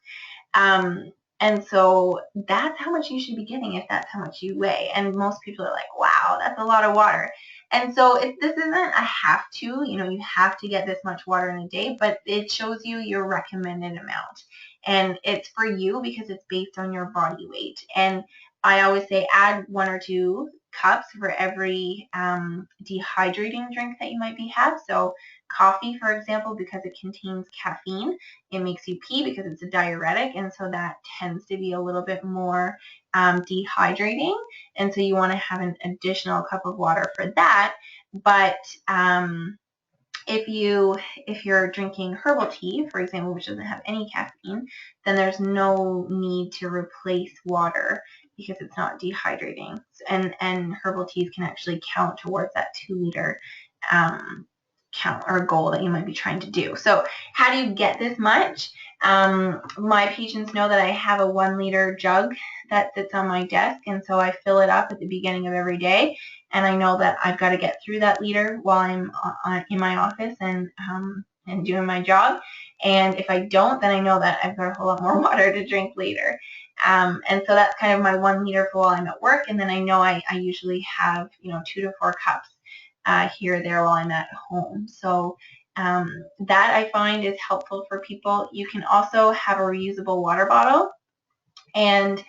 And so that's how much you should be getting if that's how much you weigh. And most people are like, wow, that's a lot of water. And so this isn't a have to, you have to get this much water in a day, but it shows you your recommended amount. And it's for you because it's based on your body weight. And I always say add 1 or 2 cups for every dehydrating drink that you might have. So coffee, for example, because it contains caffeine, it makes you pee because it's a diuretic, and so that tends to be a little bit more dehydrating, and so you want to have an additional cup of water for that. But if you're drinking herbal tea, for example, which doesn't have any caffeine, then there's no need to replace water because it's not dehydrating. And herbal teas can actually count towards that 2-liter count or goal that you might be trying to do. So how do you get this much? My patients know that I have a 1-liter jug that sits on my desk, and so I fill it up at the beginning of every day, and I know that I've got to get through that liter while I'm in my office and doing my job. And if I don't, then I know that I've got a whole lot more water to drink later. And so that's kind of my 1 liter for while I'm at work, and then I know I usually have 2 to 4 cups here or there while I'm at home. So that I find is helpful for people. You can also have a reusable water bottle, and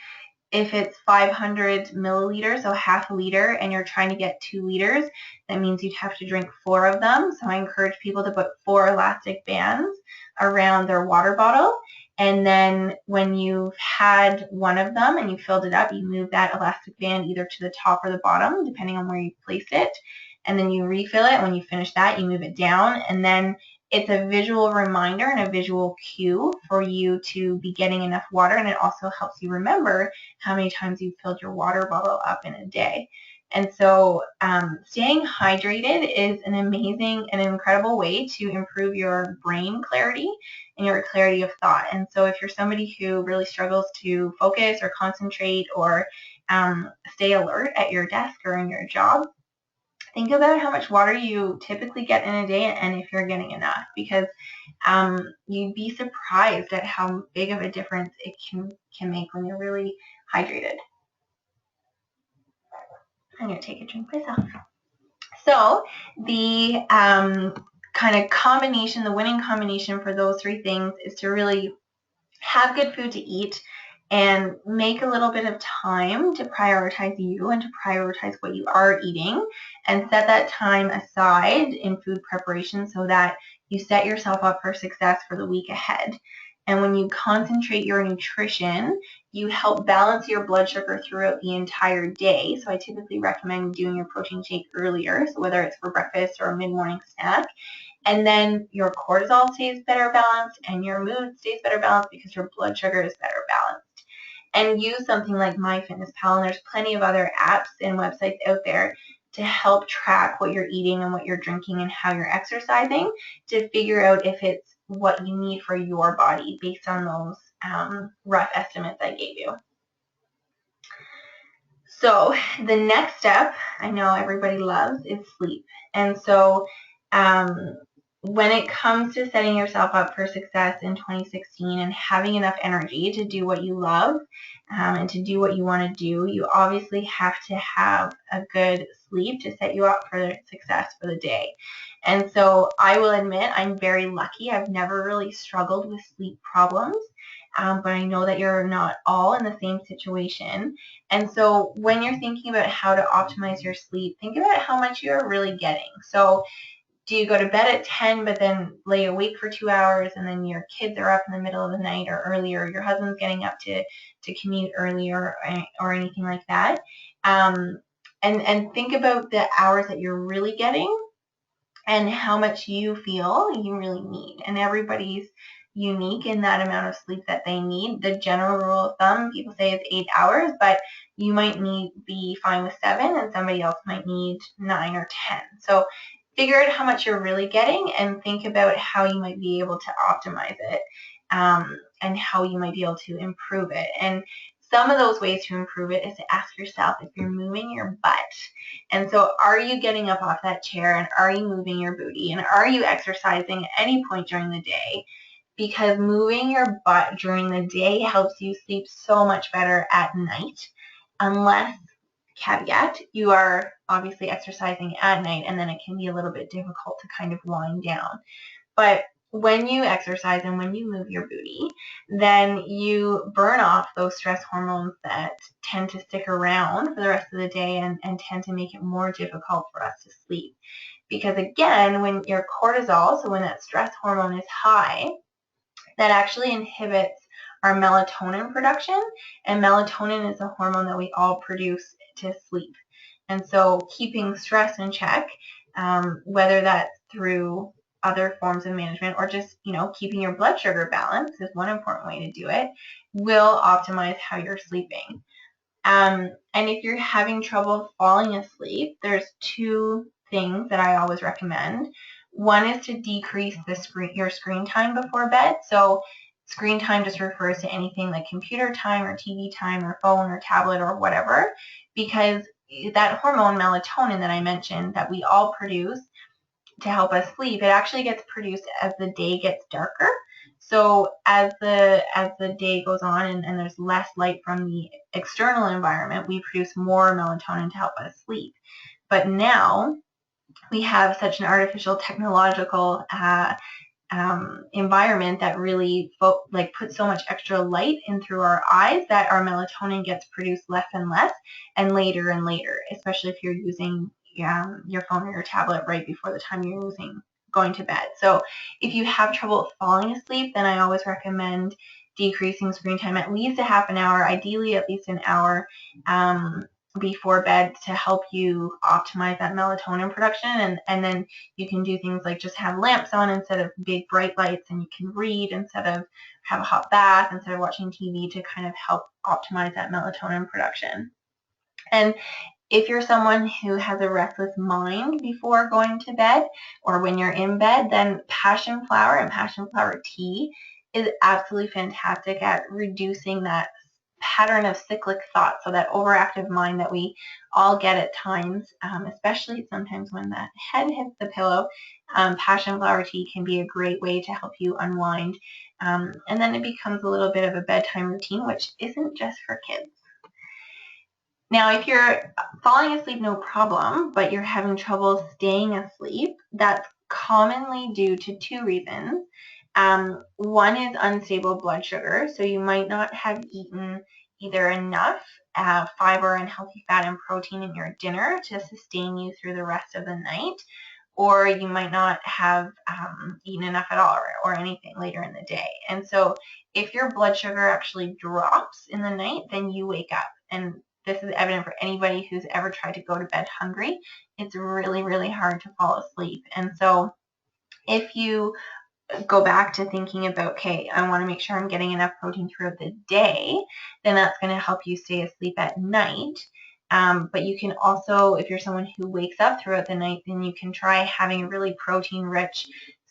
if it's 500 milliliters, so half a liter, and you're trying to get 2 liters, that means you'd have to drink 4 of them. So I encourage people to put 4 elastic bands around their water bottle. And then when you've had one of them and you filled it up, you move that elastic band either to the top or the bottom, depending on where you place it. And then you refill it. When you finish that, you move it down. And then it's a visual reminder and a visual cue for you to be getting enough water. And it also helps you remember how many times you filled your water bottle up in a day. And so staying hydrated is an amazing and incredible way to improve your brain clarity and your clarity of thought. And so if you're somebody who really struggles to focus or concentrate or stay alert at your desk or in your job, think about how much water you typically get in a day and if you're getting enough, because you'd be surprised at how big of a difference it can make when you're really hydrated. I'm going to take a drink myself. So the kind of combination, the winning combination for those 3 things is to really have good food to eat and make a little bit of time to prioritize you and to prioritize what you are eating, and set that time aside in food preparation so that you set yourself up for success for the week ahead. And when you concentrate your nutrition, you help balance your blood sugar throughout the entire day. So I typically recommend doing your protein shake earlier, so whether it's for breakfast or a mid-morning snack. And then your cortisol stays better balanced and your mood stays better balanced because your blood sugar is better balanced. And use something like MyFitnessPal, and there's plenty of other apps and websites out there to help track what you're eating and what you're drinking and how you're exercising, to figure out if it's what you need for your body based on those rough estimates I gave you. So the next step, I know everybody loves, is sleep. And so when it comes to setting yourself up for success in 2016 and having enough energy to do what you love and to do what you want to do, you obviously have to have a good sleep to set you up for success for the day. And so I will admit I'm very lucky. I've never really struggled with sleep problems. But I know that you're not all in the same situation. And so when you're thinking about how to optimize your sleep, think about how much you're really getting. So do you go to bed at 10 but then lay awake for 2 hours, and then your kids are up in the middle of the night or earlier, your husband's getting up to commute earlier or anything like that? And think about the hours that you're really getting and how much you feel you really need. And everybody's unique in that amount of sleep that they need. The general rule of thumb, people say, is 8 hours, but you might be fine with 7, and somebody else might need 9 or 10. So figure out how much you're really getting and think about how you might be able to optimize it, and how you might be able to improve it. And some of those ways to improve it is to ask yourself if you're moving your butt. And so are you getting up off that chair, and are you moving your booty, and are you exercising at any point during the day? Because moving your butt during the day helps you sleep so much better at night, unless, caveat, you are obviously exercising at night, and then it can be a little bit difficult to kind of wind down. But when you exercise and when you move your booty, then you burn off those stress hormones that tend to stick around for the rest of the day and tend to make it more difficult for us to sleep. Because again, when your cortisol, so when that stress hormone is high, that actually inhibits our melatonin production, and melatonin is a hormone that we all produce to sleep. And so keeping stress in check, whether that's through other forms of management or just, keeping your blood sugar balanced is one important way to do it, will optimize how you're sleeping. And if you're having trouble falling asleep, there's 2 things that I always recommend. One is to decrease your screen time before bed. So screen time just refers to anything like computer time or TV time or phone or tablet or whatever, because that hormone melatonin that I mentioned that we all produce to help us sleep, it actually gets produced as the day gets darker. So as the day goes on and there's less light from the external environment, we produce more melatonin to help us sleep. But now we have such an artificial technological environment that really puts so much extra light in through our eyes that our melatonin gets produced less and less and later, especially if you're using your phone or your tablet right before the time you're going to bed. So if you have trouble falling asleep, then I always recommend decreasing screen time at least a half an hour, ideally at least an hour, before bed, to help you optimize that melatonin production. And then you can do things like just have lamps on instead of big bright lights, and you can read instead of have a hot bath, instead of watching TV, to kind of help optimize that melatonin production. And if you're someone who has a restless mind before going to bed or when you're in bed, then passion flower and passion flower tea is absolutely fantastic at reducing that pattern of cyclic thought, so that overactive mind that we all get at times, especially sometimes when the head hits the pillow. Passion flower tea can be a great way to help you unwind, and then it becomes a little bit of a bedtime routine, which isn't just for kids. Now, if you're falling asleep, no problem, but you're having trouble staying asleep, that's commonly due to 2 reasons. One is unstable blood sugar, so you might not have eaten either enough fiber and healthy fat and protein in your dinner to sustain you through the rest of the night, or you might not have eaten enough at all, or anything later in the day. And so if your blood sugar actually drops in the night, then you wake up. And this is evident for anybody who's ever tried to go to bed hungry. It's really, really hard to fall asleep. And so if you go back to thinking about, okay, I want to make sure I'm getting enough protein throughout the day, then that's going to help you stay asleep at night. But you can also, if you're someone who wakes up throughout the night, then you can try having a really protein-rich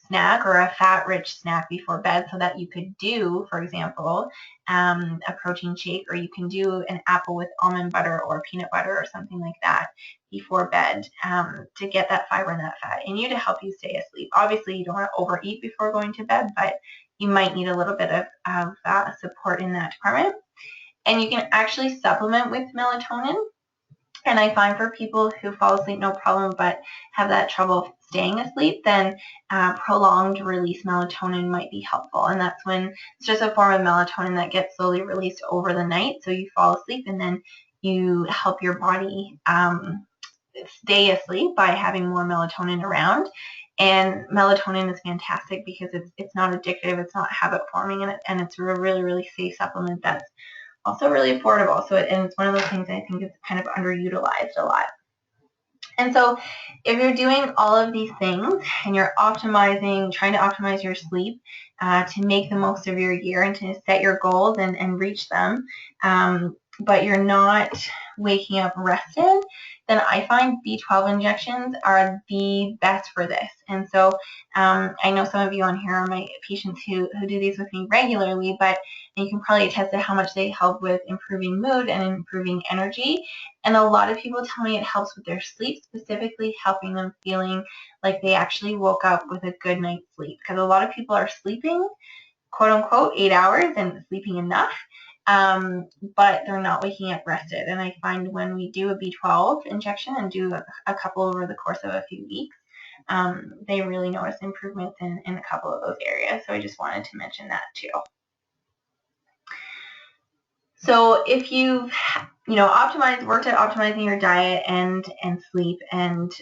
snack or a fat-rich snack before bed, so that you could do, for example, a protein shake, or you can do an apple with almond butter or peanut butter or something like that before bed, to get that fiber and that fat in you to help you stay asleep. Obviously, you don't want to overeat before going to bed, but you might need a little bit of support in that department. And you can actually supplement with melatonin. And I find for people who fall asleep no problem but have that trouble staying asleep, then prolonged release melatonin might be helpful. And that's when it's just a form of melatonin that gets slowly released over the night. So you fall asleep and then you help your body stay asleep by having more melatonin around. And melatonin is fantastic because it's not addictive, it's not habit forming, and it's a really, really safe supplement that's also really affordable. So and it's one of those things I think is kind of underutilized a lot. And so if you're doing all of these things and you're optimizing, trying to optimize your sleep to make the most of your year and to set your goals and reach them, but you're not waking up rested, then I find B12 injections are the best for this. And so I know some of you on here are my patients who do these with me regularly, but you can probably attest to how much they help with improving mood and improving energy. And a lot of people tell me it helps with their sleep, specifically helping them feeling like they actually woke up with a good night's sleep. Because a lot of people are sleeping, quote unquote, 8 hours and sleeping enough, but they're not waking up rested. And I find when we do a B12 injection and do a couple over the course of a few weeks, they really notice improvements in a couple of those areas. So I just wanted to mention that too. So if you've worked at optimizing your diet and sleep, and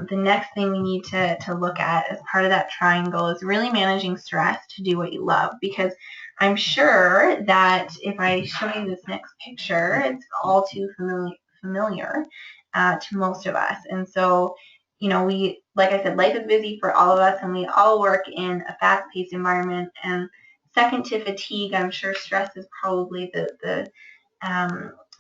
the next thing we need to look at as part of that triangle is really managing stress to do what you love. Because I'm sure that if I show you this next picture, it's all too familiar to most of us. And so, we, like I said, life is busy for all of us, and we all work in a fast-paced environment. And second to fatigue, I'm sure stress is probably the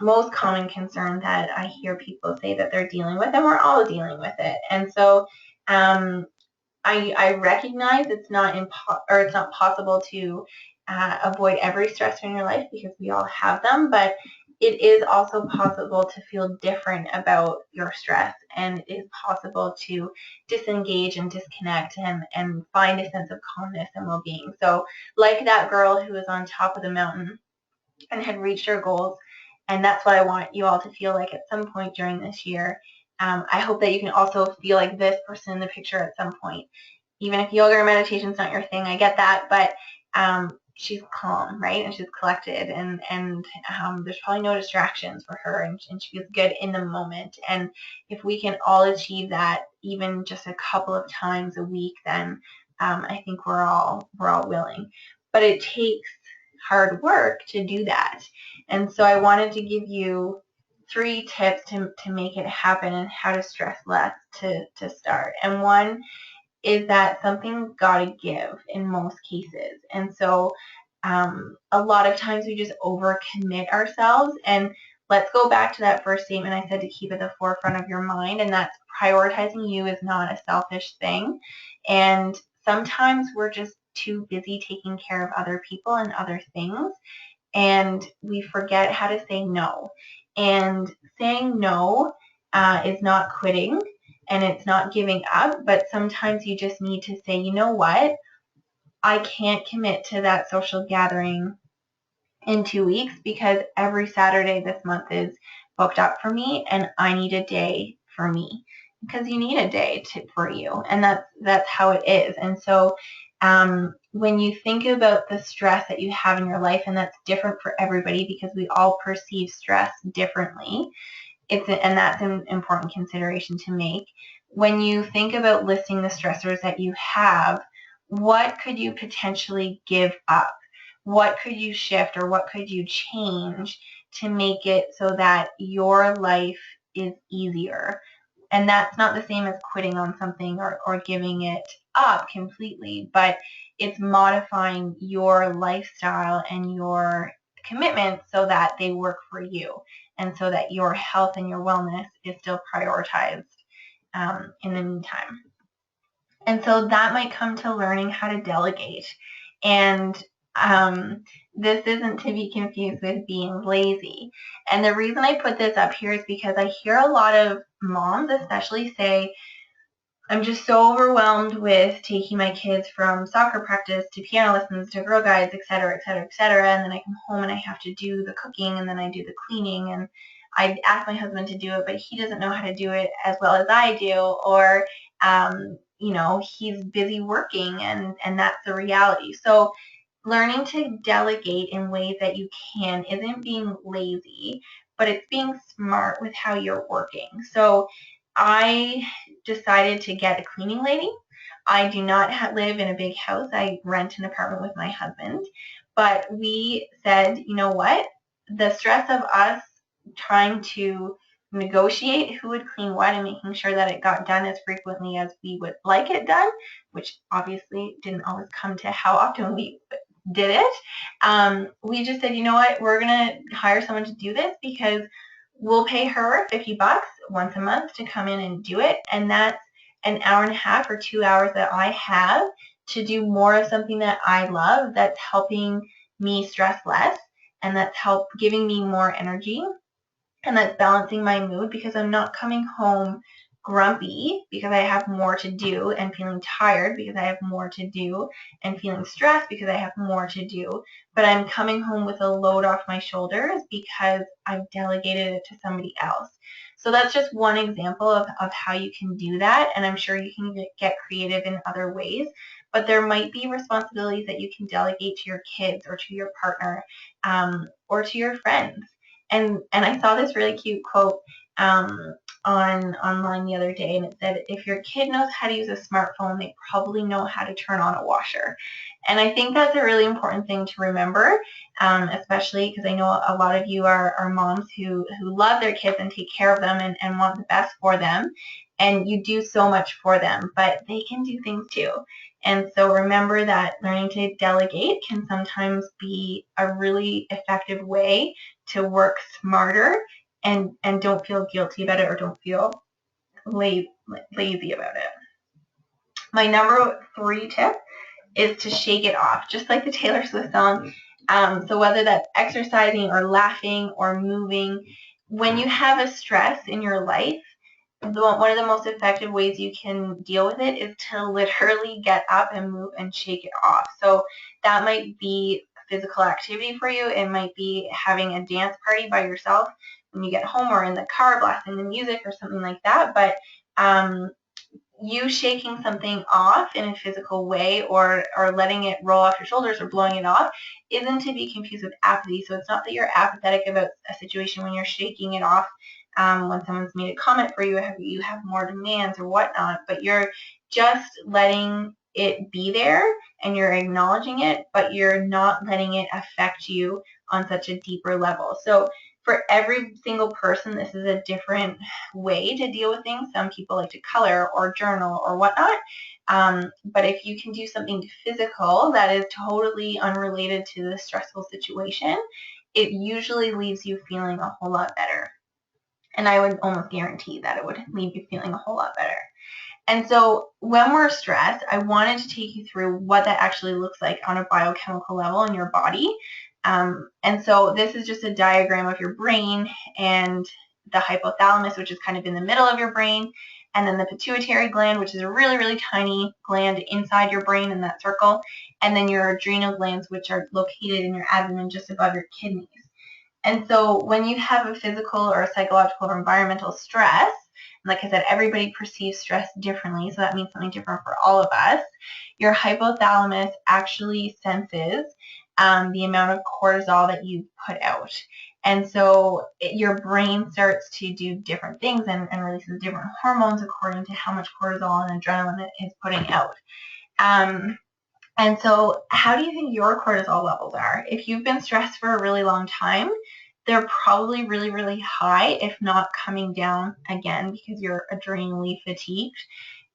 most common concern that I hear people say that they're dealing with, and we're all dealing with it. And so I recognize it's not possible to avoid every stressor in your life, because we all have them, but it is also possible to feel different about your stress, and it is possible to disengage and disconnect and find a sense of calmness and well-being. So like that girl who was on top of the mountain and had reached her goals, and that's what I want you all to feel like at some point during this year. I hope that you can also feel like this person in the picture at some point. Even if yoga or meditation is not your thing, I get that, but she's calm, right? And she's collected, and there's probably no distractions for her, and she feels good in the moment. And if we can all achieve that, even just a couple of times a week, then I think we're all willing. But it takes hard work to do that. And so I wanted to give you 3 tips to make it happen and how to stress less to start. And one is that something's got to give in most cases. And so a lot of times we just overcommit ourselves. And let's go back to that first statement I said, to keep at the forefront of your mind, and that's prioritizing you is not a selfish thing. And sometimes we're just too busy taking care of other people and other things, and we forget how to say no. And saying no is not quitting, and it's not giving up, but sometimes you just need to say, you know what, I can't commit to that social gathering in 2 weeks because every Saturday this month is booked up for me, and I need a day for me, because you need a day for you, and that's how it is. And so when you think about the stress that you have in your life, and that's different for everybody because we all perceive stress differently, and that's an important consideration to make. When you think about listing the stressors that you have, what could you potentially give up? What could you shift, or what could you change to make it so that your life is easier? And that's not the same as quitting on something or giving it up completely, but it's modifying your lifestyle and your commitments so that they work for you, and so that your health and your wellness is still prioritized in the meantime. And so that might come to learning how to delegate. And this isn't to be confused with being lazy. And the reason I put this up here is because I hear a lot of moms especially say, I'm just so overwhelmed with taking my kids from soccer practice to piano lessons to Girl Guides, et cetera, et cetera, et cetera. And then I come home and I have to do the cooking, and then I do the cleaning. And I ask my husband to do it, but he doesn't know how to do it as well as I do. Or, he's busy working, and that's the reality. So learning to delegate in ways that you can isn't being lazy, but it's being smart with how you're working. So I decided to get a cleaning lady. I do not live in a big house. I rent an apartment with my husband. But we said, you know what? The stress of us trying to negotiate who would clean what and making sure that it got done as frequently as we would like it done, which obviously didn't always come to how often we did it. We just said, you know what, we're going to hire someone to do this because we'll pay her $50 once a month to come in and do it. And that's an hour and a half or 2 hours that I have to do more of something that I love, that's helping me stress less, and that's giving me more energy, and that's balancing my mood, because I'm not coming home grumpy because I have more to do and feeling tired because I have more to do and feeling stressed because I have more to do, but I'm coming home with a load off my shoulders because I've delegated it to somebody else. So that's just one example of how you can do that, and I'm sure you can get creative in other ways, but there might be responsibilities that you can delegate to your kids or to your partner, or to your friends. And I saw this really cute quote online the other day, and it said, if your kid knows how to use a smartphone, they probably know how to turn on a washer. And I think that's a really important thing to remember, especially because I know a lot of you are moms who love their kids and take care of them and want the best for them, and you do so much for them, but they can do things too. And so remember that learning to delegate can sometimes be a really effective way to work smarter and don't feel guilty about it, or don't feel lazy about it. My number 3 tip is to shake it off, just like the Taylor Swift song. So whether that's exercising or laughing or moving, when you have a stress in your life, one of the most effective ways you can deal with it is to literally get up and move and shake it off. So that might be physical activity for you. It might be having a dance party by yourself when you get home, or in the car blasting the music or something like that. But you shaking something off in a physical way, or letting it roll off your shoulders or blowing it off, isn't to be confused with apathy. So it's not that you're apathetic about a situation when you're shaking it off. When someone's made a comment for you, you have more demands or whatnot, but you're just letting it be there and you're acknowledging it, but you're not letting it affect you on such a deeper level. So for every single person, this is a different way to deal with things. Some people like to color or journal or whatnot. But if you can do something physical that is totally unrelated to the stressful situation, it usually leaves you feeling a whole lot better. And I would almost guarantee that it would leave you feeling a whole lot better. And so when we're stressed, I wanted to take you through what that actually looks like on a biochemical level in your body. And so this is just a diagram of your brain and the hypothalamus, which is kind of in the middle of your brain, and then the pituitary gland, which is a really, really tiny gland inside your brain in that circle, and then your adrenal glands, which are located in your abdomen just above your kidneys. And so when you have a physical or a psychological or environmental stress, like I said, everybody perceives stress differently, so that means something different for all of us. Your hypothalamus actually senses the amount of cortisol that you put out. And so your brain starts to do different things and releases different hormones according to how much cortisol and adrenaline it is putting out. And so how do you think your cortisol levels are? If you've been stressed for a really long time, they're probably really, really high, if not coming down again because you're adrenally fatigued.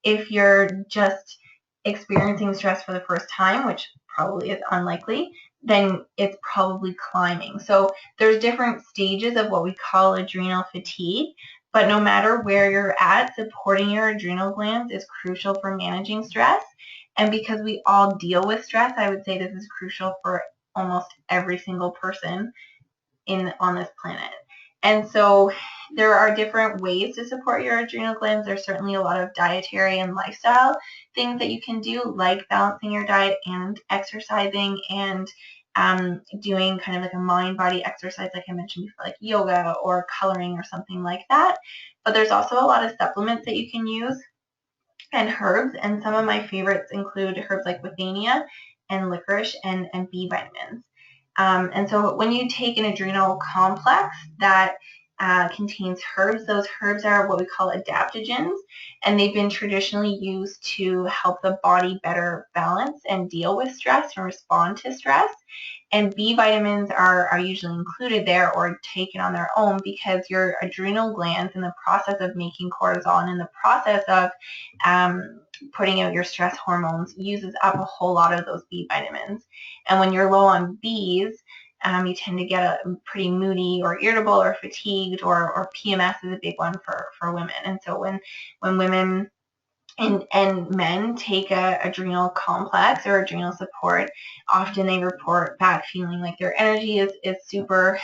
If you're just experiencing stress for the first time, which probably is unlikely, then it's probably climbing. So there's different stages of what we call adrenal fatigue, but no matter where you're at, supporting your adrenal glands is crucial for managing stress. And because we all deal with stress, I would say this is crucial for almost every single person on this planet. And so there are different ways to support your adrenal glands. There's certainly a lot of dietary and lifestyle things that you can do, like balancing your diet and exercising and doing kind of like a mind-body exercise, like I mentioned before, like yoga or coloring or something like that. But there's also a lot of supplements that you can use and herbs, and some of my favorites include herbs like withania and licorice and B vitamins. And so when you take an adrenal complex that contains herbs. Those herbs are what we call adaptogens, and they've been traditionally used to help the body better balance and deal with stress and respond to stress. And B vitamins are usually included there or taken on their own because your adrenal glands, in the process of making cortisol and in the process of putting out your stress hormones, uses up a whole lot of those B vitamins. And when you're low on Bs, you tend to get pretty moody or irritable or fatigued, or PMS is a big one for women. And so when women and men take a adrenal complex or adrenal support, often they report back feeling like their energy is super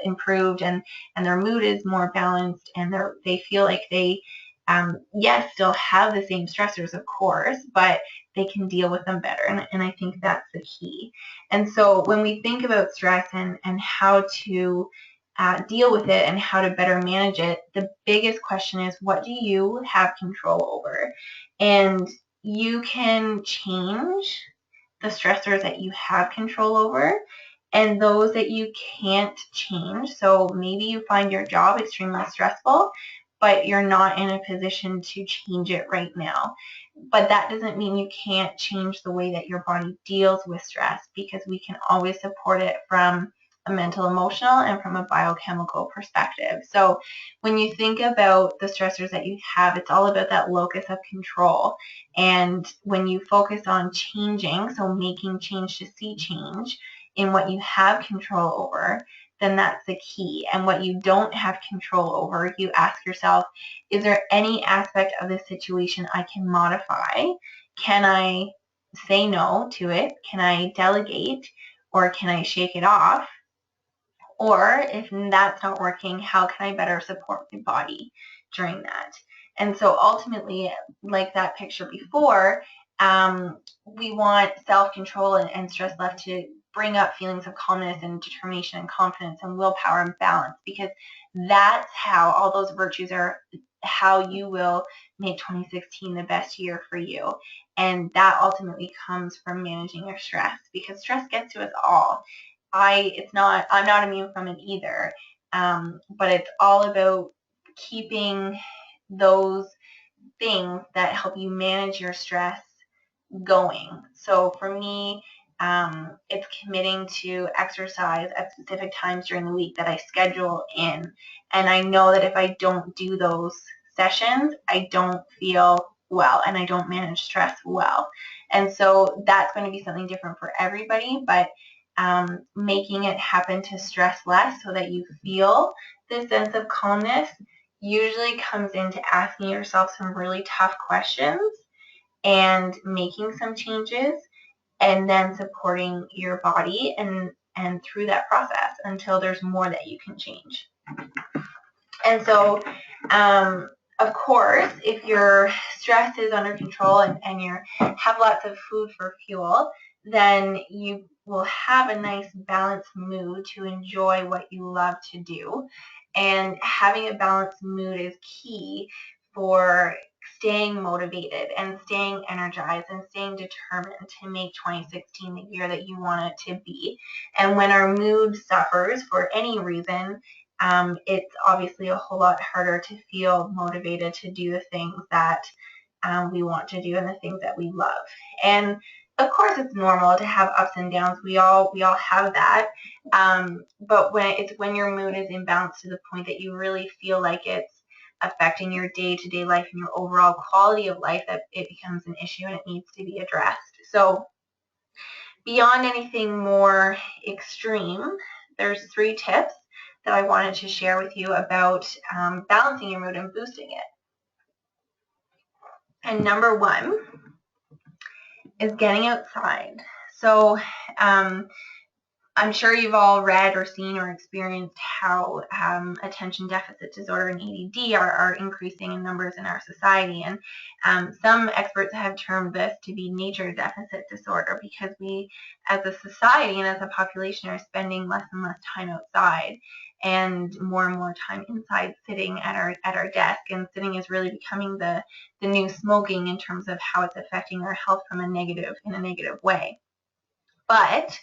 improved, and their mood is more balanced, and they feel like they yes, still have the same stressors, of course, but they can deal with them better. And I think that's the key. And so when we think about stress and how to deal with it and how to better manage it, the biggest question is, what do you have control over? And you can change the stressors that you have control over and those that you can't change. So maybe you find your job extremely stressful, but you're not in a position to change it right now. But that doesn't mean you can't change the way that your body deals with stress, because we can always support it from a mental, emotional, and from a biochemical perspective. So when you think about the stressors that you have, it's all about that locus of control. And when you focus on changing, so making change to see change in what you have control over, then that's the key. And what you don't have control over, you ask yourself, is there any aspect of this situation I can modify? Can I say no to it? Can I delegate? Or can I shake it off? Or if that's not working, how can I better support my body during that? And so ultimately, like that picture before, we want self-control and stress left to bring up feelings of calmness and determination and confidence and willpower and balance, because that's how all those virtues are how you will make 2016 the best year for you. And that ultimately comes from managing your stress, because stress gets to us all. I'm not immune from it either. But it's all about keeping those things that help you manage your stress going. So for me, it's committing to exercise at specific times during the week that I schedule in. And I know that if I don't do those sessions, I don't feel well and I don't manage stress well. And so that's going to be something different for everybody, but making it happen to stress less so that you feel this sense of calmness usually comes into asking yourself some really tough questions and making some changes, and then supporting your body and through that process until there's more that you can change. And so, of course, if your stress is under control and you have lots of food for fuel, then you will have a nice balanced mood to enjoy what you love to do. And having a balanced mood is key for staying motivated and staying energized and staying determined to make 2016 the year that you want it to be. And when our mood suffers for any reason, it's obviously a whole lot harder to feel motivated to do the things that we want to do and the things that we love. And of course, it's normal to have ups and downs. We all have that. But when your mood is imbalanced to the point that you really feel like it's affecting your day-to-day life and your overall quality of life, that it becomes an issue and it needs to be addressed. So beyond anything more extreme, there's 3 tips that I wanted to share with you about balancing your mood and boosting it. And number 1 is getting outside. So I'm sure you've all read or seen or experienced how attention deficit disorder and ADD are increasing in numbers in our society. And some experts have termed this to be nature deficit disorder, because we as a society and as a population are spending less and less time outside and more time inside, sitting at our desk. And sitting is really becoming the new smoking in terms of how it's affecting our health in a negative way. But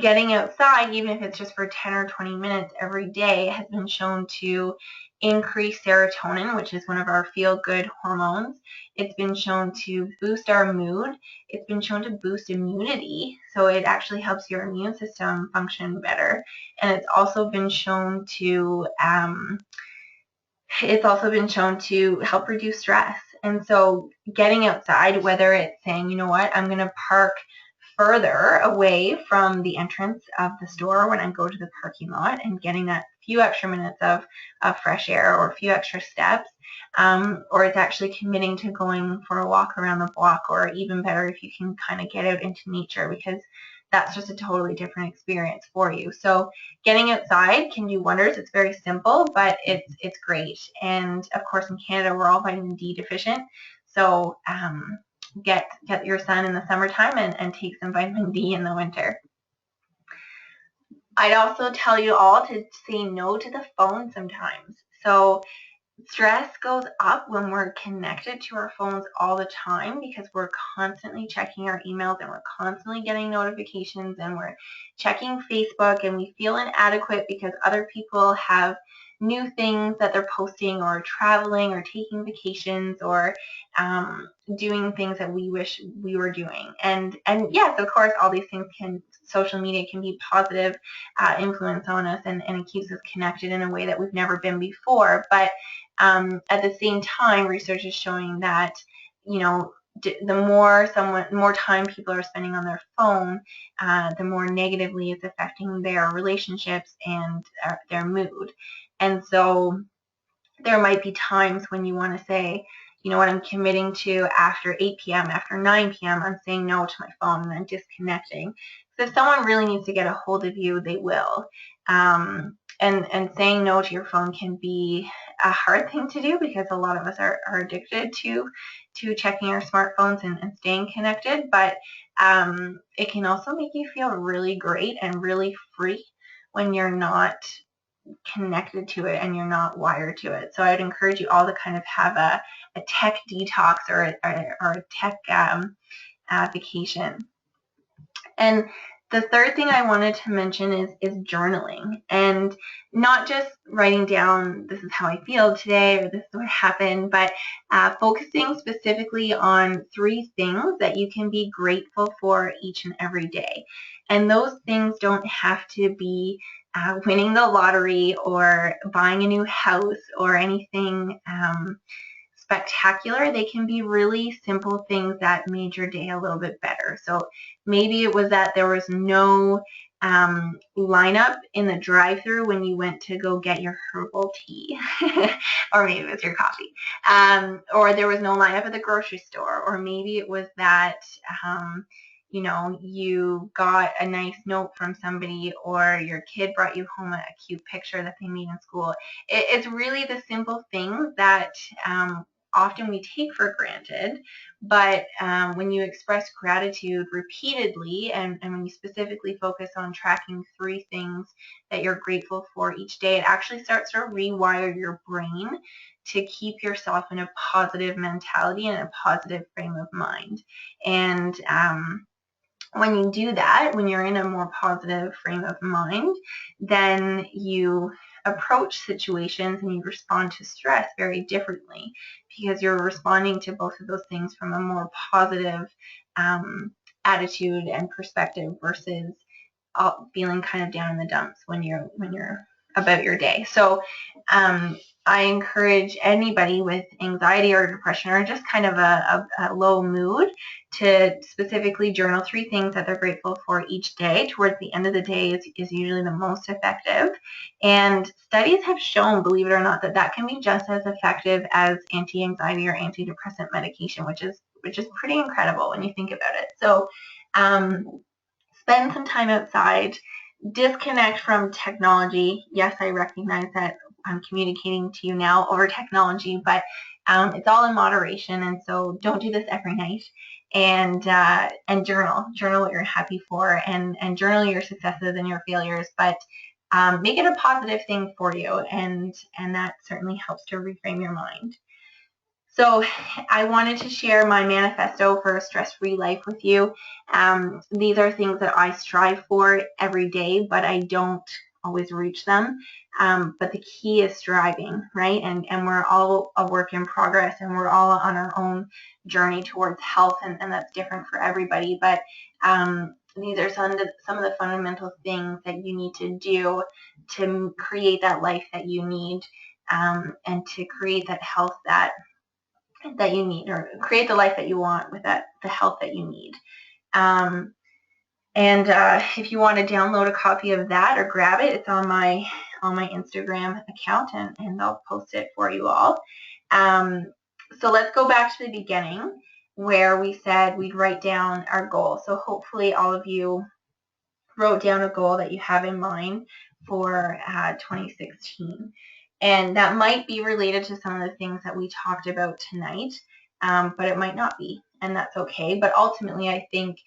getting outside, even if it's just for 10 or 20 minutes every day, has been shown to increase serotonin, which is one of our feel-good hormones. It's been shown to boost our mood. It's been shown to boost immunity, so it actually helps your immune system function better. And it's also been shown to help reduce stress. And so getting outside, whether it's saying, you know what, I'm going to park further away from the entrance of the store when I go to the parking lot, and getting that few extra minutes of fresh air or a few extra steps, or it's actually committing to going for a walk around the block, or even better if you can kind of get out into nature, because that's just a totally different experience for you. So getting outside can do wonders. It's very simple, but it's great. And of course, in Canada, we're all vitamin D deficient. So get your sun in the summertime and take some vitamin D in the winter. I'd also tell you all to say no to the phone sometimes. So stress goes up when we're connected to our phones all the time, because we're constantly checking our emails and we're constantly getting notifications and we're checking Facebook, and we feel inadequate because other people have new things that they're posting, or traveling, or taking vacations, or doing things that we wish we were doing. And yes, of course, all these things social media can be positive influence on us, and it keeps us connected in a way that we've never been before. But at the same time, research is showing that, the more time people are spending on their phone, the more negatively it's affecting their relationships and their mood. And so there might be times when you want to say, you know what, I'm committing to after 8 p.m., after 9 p.m., I'm saying no to my phone and I'm disconnecting. So if someone really needs to get a hold of you, they will. And saying no to your phone can be a hard thing to do, because a lot of us are addicted to checking our smartphones and staying connected. But it can also make you feel really great and really free when you're not connected to it and you're not wired to it. So I'd encourage you all to kind of have a tech detox or a tech vacation. And the third thing I wanted to mention is journaling, and not just writing down, this is how I feel today, or this is what happened, but focusing specifically on 3 things that you can be grateful for each and every day. And those things don't have to be winning the lottery or buying a new house or anything spectacular. They can be really simple things that made your day a little bit better. So maybe it was that there was no lineup in the drive-thru when you went to go get your herbal tea, or maybe it was your coffee, or there was no lineup at the grocery store, or maybe it was that you got a nice note from somebody, or your kid brought you home a cute picture that they made in school. It's really the simple things that often we take for granted, but when you express gratitude repeatedly, and when you specifically focus on tracking 3 things that you're grateful for each day, it actually starts to rewire your brain to keep yourself in a positive mentality and a positive frame of mind. And when you do that, when you're in a more positive frame of mind, then you approach situations and you respond to stress very differently, because you're responding to both of those things from a more positive attitude and perspective, versus feeling kind of down in the dumps when you're about your day. So I encourage anybody with anxiety or depression, or just kind of a low mood, to specifically journal 3 things that they're grateful for each day. Towards the end of the day is usually the most effective. And studies have shown, believe it or not, that can be just as effective as anti-anxiety or antidepressant medication, which is pretty incredible when you think about it. So spend some time outside, disconnect from technology. Yes, I recognize that I'm communicating to you now over technology, but it's all in moderation, and so don't do this every night. And journal what you're happy for, and journal your successes and your failures, but make it a positive thing for you, and that certainly helps to reframe your mind. So I wanted to share my manifesto for a stress-free life with you. These are things that I strive for every day, but I don't always reach them. But the key is striving, right? And we're all a work in progress, and we're all on our own journey towards health, and that's different for everybody. But these are some of the fundamental things that you need to do to create that life that you need, and to create that health that you need, or create the life that you want with the health that you need. And if you want to download a copy of that or grab it, it's on my Instagram account, and I'll post it for you all. So let's go back to the beginning where we said we'd write down our goal. So hopefully all of you wrote down a goal that you have in mind for 2016. And that might be related to some of the things that we talked about tonight, but it might not be, and that's okay. But ultimately, I think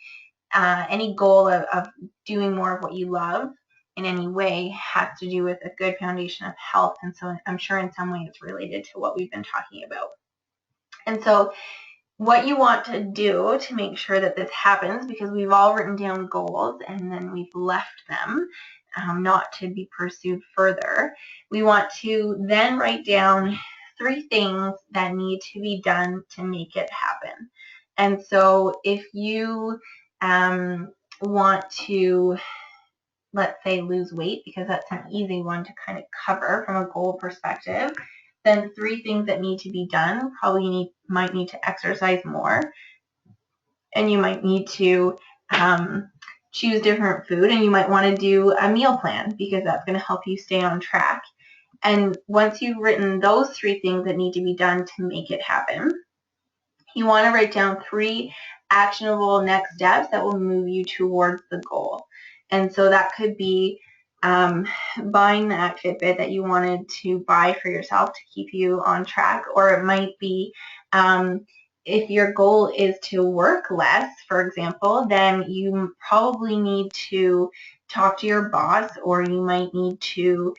any goal of doing more of what you love in any way has to do with a good foundation of health. And so I'm sure in some way it's related to what we've been talking about. And so what you want to do to make sure that this happens, because we've all written down goals and then we've left them not to be pursued further, we want to then write down 3 things that need to be done to make it happen. And so if you want to, let's say, lose weight, because that's an easy one to kind of cover from a goal perspective, then 3 things that need to be done. Probably you might need to exercise more, and you might need to choose different food, and you might want to do a meal plan, because that's going to help you stay on track. And once you've written those 3 things that need to be done to make it happen, you want to write down 3 actionable next steps that will move you towards the goal. And so that could be buying that Fitbit that you wanted to buy for yourself to keep you on track, or it might be if your goal is to work less, for example, then you probably need to talk to your boss, or you might need to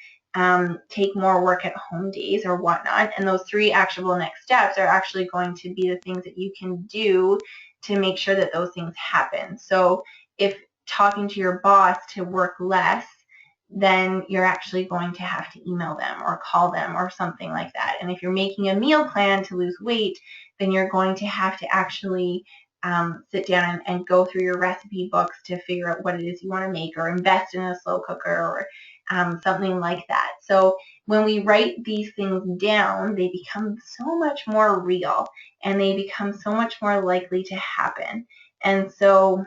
take more work at home days or whatnot. And those 3 actionable next steps are actually going to be the things that you can do to make sure that those things happen. So if talking to your boss to work less, then you're actually going to have to email them or call them or something like that. And if you're making a meal plan to lose weight, then you're going to have to actually sit down and go through your recipe books to figure out what it is you want to make, or invest in a slow cooker, or something like that. So when we write these things down, they become so much more real, and they become so much more likely to happen. And so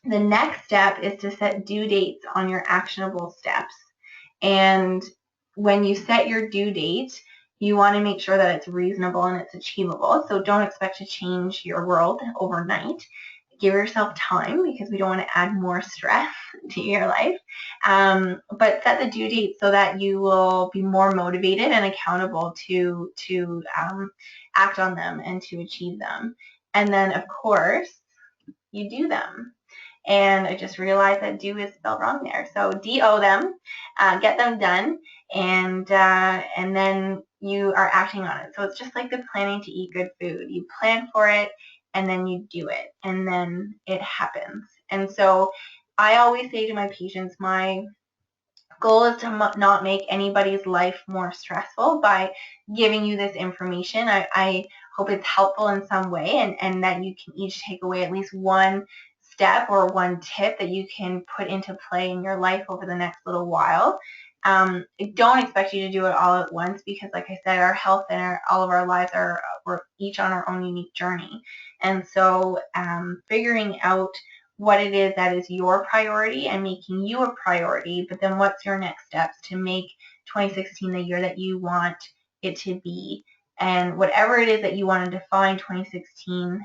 the next step is to set due dates on your actionable steps. And when you set your due date, you want to make sure that it's reasonable and it's achievable. So don't expect to change your world overnight. Give yourself time, because we don't want to add more stress to your life. But set the due date so that you will be more motivated and accountable to act on them and to achieve them. And then, of course, you do them. And I just realized that do is spelled wrong there. So D-O them, get them done, and then you are acting on it. So it's just like the planning to eat good food. You plan for it, and then you do it, and then it happens. And so I always say to my patients, my goal is to not make anybody's life more stressful by giving you this information. I hope it's helpful in some way, and that you can each take away at least one step or one tip that you can put into play in your life over the next little while. I don't expect you to do it all at once, because like I said, our health and all of our lives we're each on our own unique journey. And so figuring out what it is that is your priority and making you a priority, but then what's your next steps to make 2016 the year that you want it to be. And whatever it is that you want to define 2016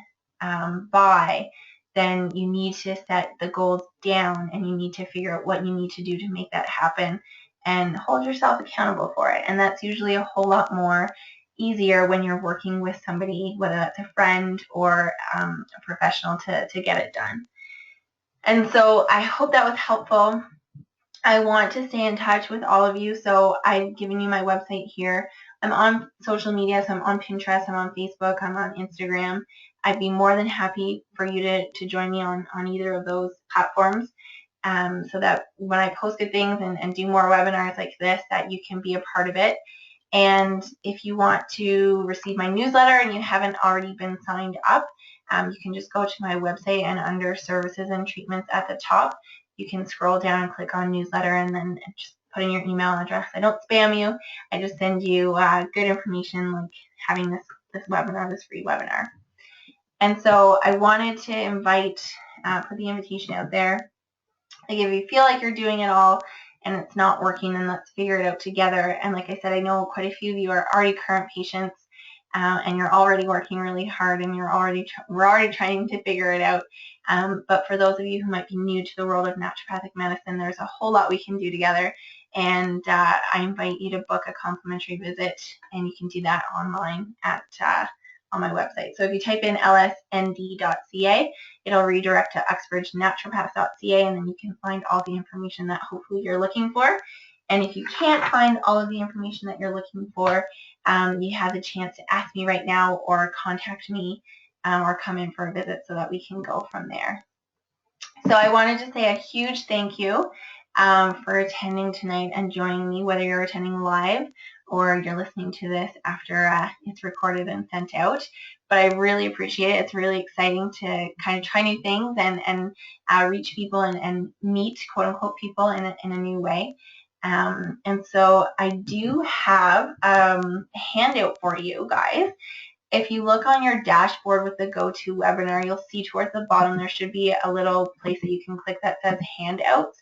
by, then you need to set the goals down, and you need to figure out what you need to do to make that happen, and hold yourself accountable for it. And that's usually a whole lot more easier when you're working with somebody, whether that's a friend or a professional, to get it done. And so I hope that was helpful. I want to stay in touch with all of you, so I've given you my website here I'm on social media, so I'm on Pinterest, I'm on Facebook, I'm on Instagram. I'd be more than happy for you to join me on either of those platforms, so that when I post good things and do more webinars like this, that you can be a part of it. And if you want to receive my newsletter and you haven't already been signed up, you can just go to my website, and under services and treatments at the top, you can scroll down and click on newsletter, and then just put in your email address. I don't spam you. I just send you good information, like having this webinar, this free webinar. And so I wanted to invite, put the invitation out there. Like, if you feel like you're doing it all and it's not working, then let's figure it out together. And like I said, I know quite a few of you are already current patients, and you're already working really hard, and we're already trying to figure it out. But for those of you who might be new to the world of naturopathic medicine, there's a whole lot we can do together. And I invite you to book a complimentary visit, and you can do that online at on my website. So if you type in lsnd.ca, it'll redirect to uxbridgenaturopaths.ca, and then you can find all the information that hopefully you're looking for. And if you can't find all of the information that you're looking for, you have the chance to ask me right now, or contact me, or come in for a visit, so that we can go from there. So I wanted to say a huge thank you for attending tonight and joining me, whether you're attending live or you're listening to this after it's recorded and sent out. But I really appreciate it. It's really exciting to kind of try new things and reach people and meet, quote unquote, people in a new way. And so I do have a handout for you guys. If you look on your dashboard with the go-to webinar, you'll see towards the bottom there should be a little place that you can click that says handouts.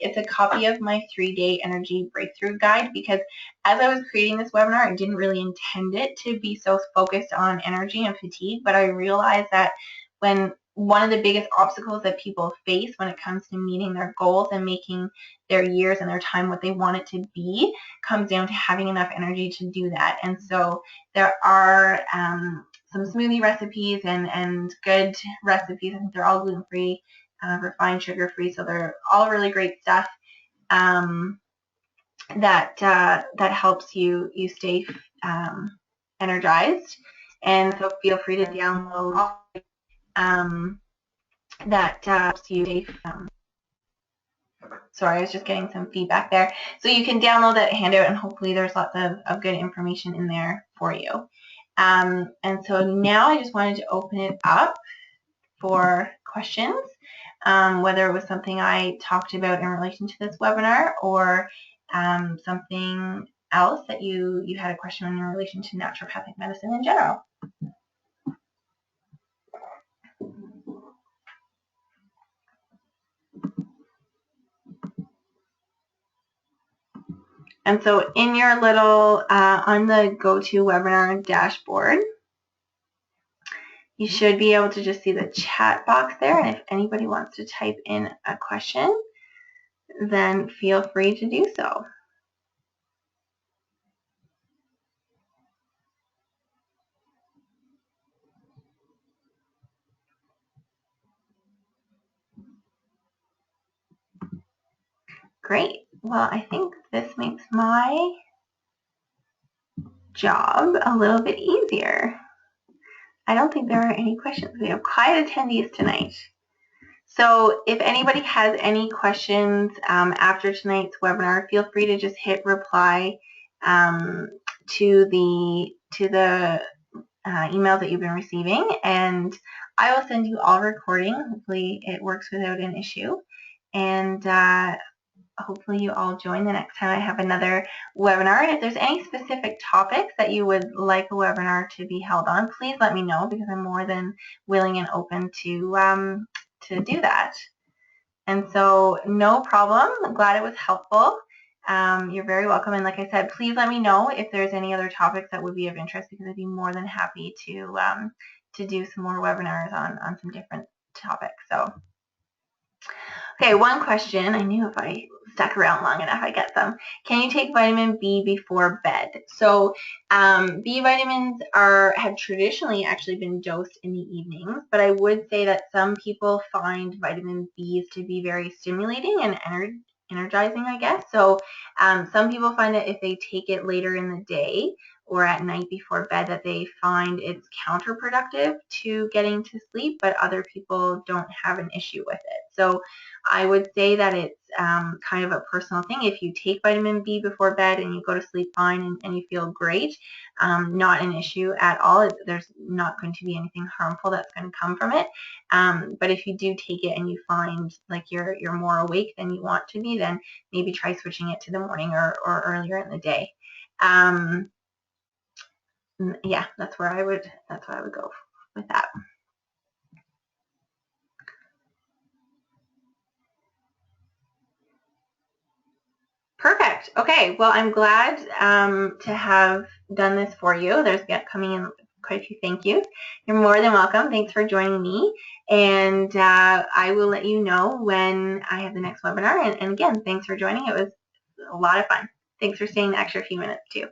It's a copy of my 3-day energy breakthrough guide, because as I was creating this webinar, I didn't really intend it to be so focused on energy and fatigue, but I realized that when one of the biggest obstacles that people face when it comes to meeting their goals and making their years and their time what they want it to be comes down to having enough energy to do that. And so there are some smoothie recipes and good recipes. I think they're all gluten-free, refined sugar-free, so they're all really great stuff that helps you stay energized. And so feel free to download that helps you stay. Sorry, I was just getting some feedback there. So you can download that handout, and hopefully there's lots of good information in there for you. And so now I just wanted to open it up for questions, whether it was something I talked about in relation to this webinar, or something else that you had a question in relation to naturopathic medicine in general. And so in your little, on the GoToWebinar dashboard, you should be able to just see the chat box there. And if anybody wants to type in a question, then feel free to do so. Great. Well, I think this makes my job a little bit easier. I don't think there are any questions. We have quiet attendees tonight. So if anybody has any questions after tonight's webinar, feel free to just hit reply to the emails that you've been receiving, and I will send you all recording. Hopefully it works without an issue, and hopefully you all join the next time I have another webinar. And if there's any specific topics that you would like a webinar to be held on, please let me know, because I'm more than willing and open to do that. And so no problem. I'm glad it was helpful. You're very welcome. And like I said, please let me know if there's any other topics that would be of interest, because I'd be more than happy to do some more webinars on some different topics. So, okay, one question. I knew if I stuck around long enough, I'd get some. Can you take vitamin B before bed? So B vitamins have traditionally actually been dosed in the evenings, but I would say that some people find vitamin B's to be very stimulating and energizing, I guess. So some people find that if they take it later in the day or at night before bed, that they find it's counterproductive to getting to sleep, but other people don't have an issue with it. So I would say that it's kind of a personal thing. If you take vitamin B before bed and you go to sleep fine and you feel great, not an issue at all. There's not going to be anything harmful that's going to come from it. But if you do take it and you find like you're more awake than you want to be, then maybe try switching it to the morning or earlier in the day. Yeah, that's where I would go with that. Perfect. Okay. Well, I'm glad to have done this for you. There's coming in quite a few thank yous. You're more than welcome. Thanks for joining me. And I will let you know when I have the next webinar. And again, thanks for joining. It was a lot of fun. Thanks for staying the extra few minutes too.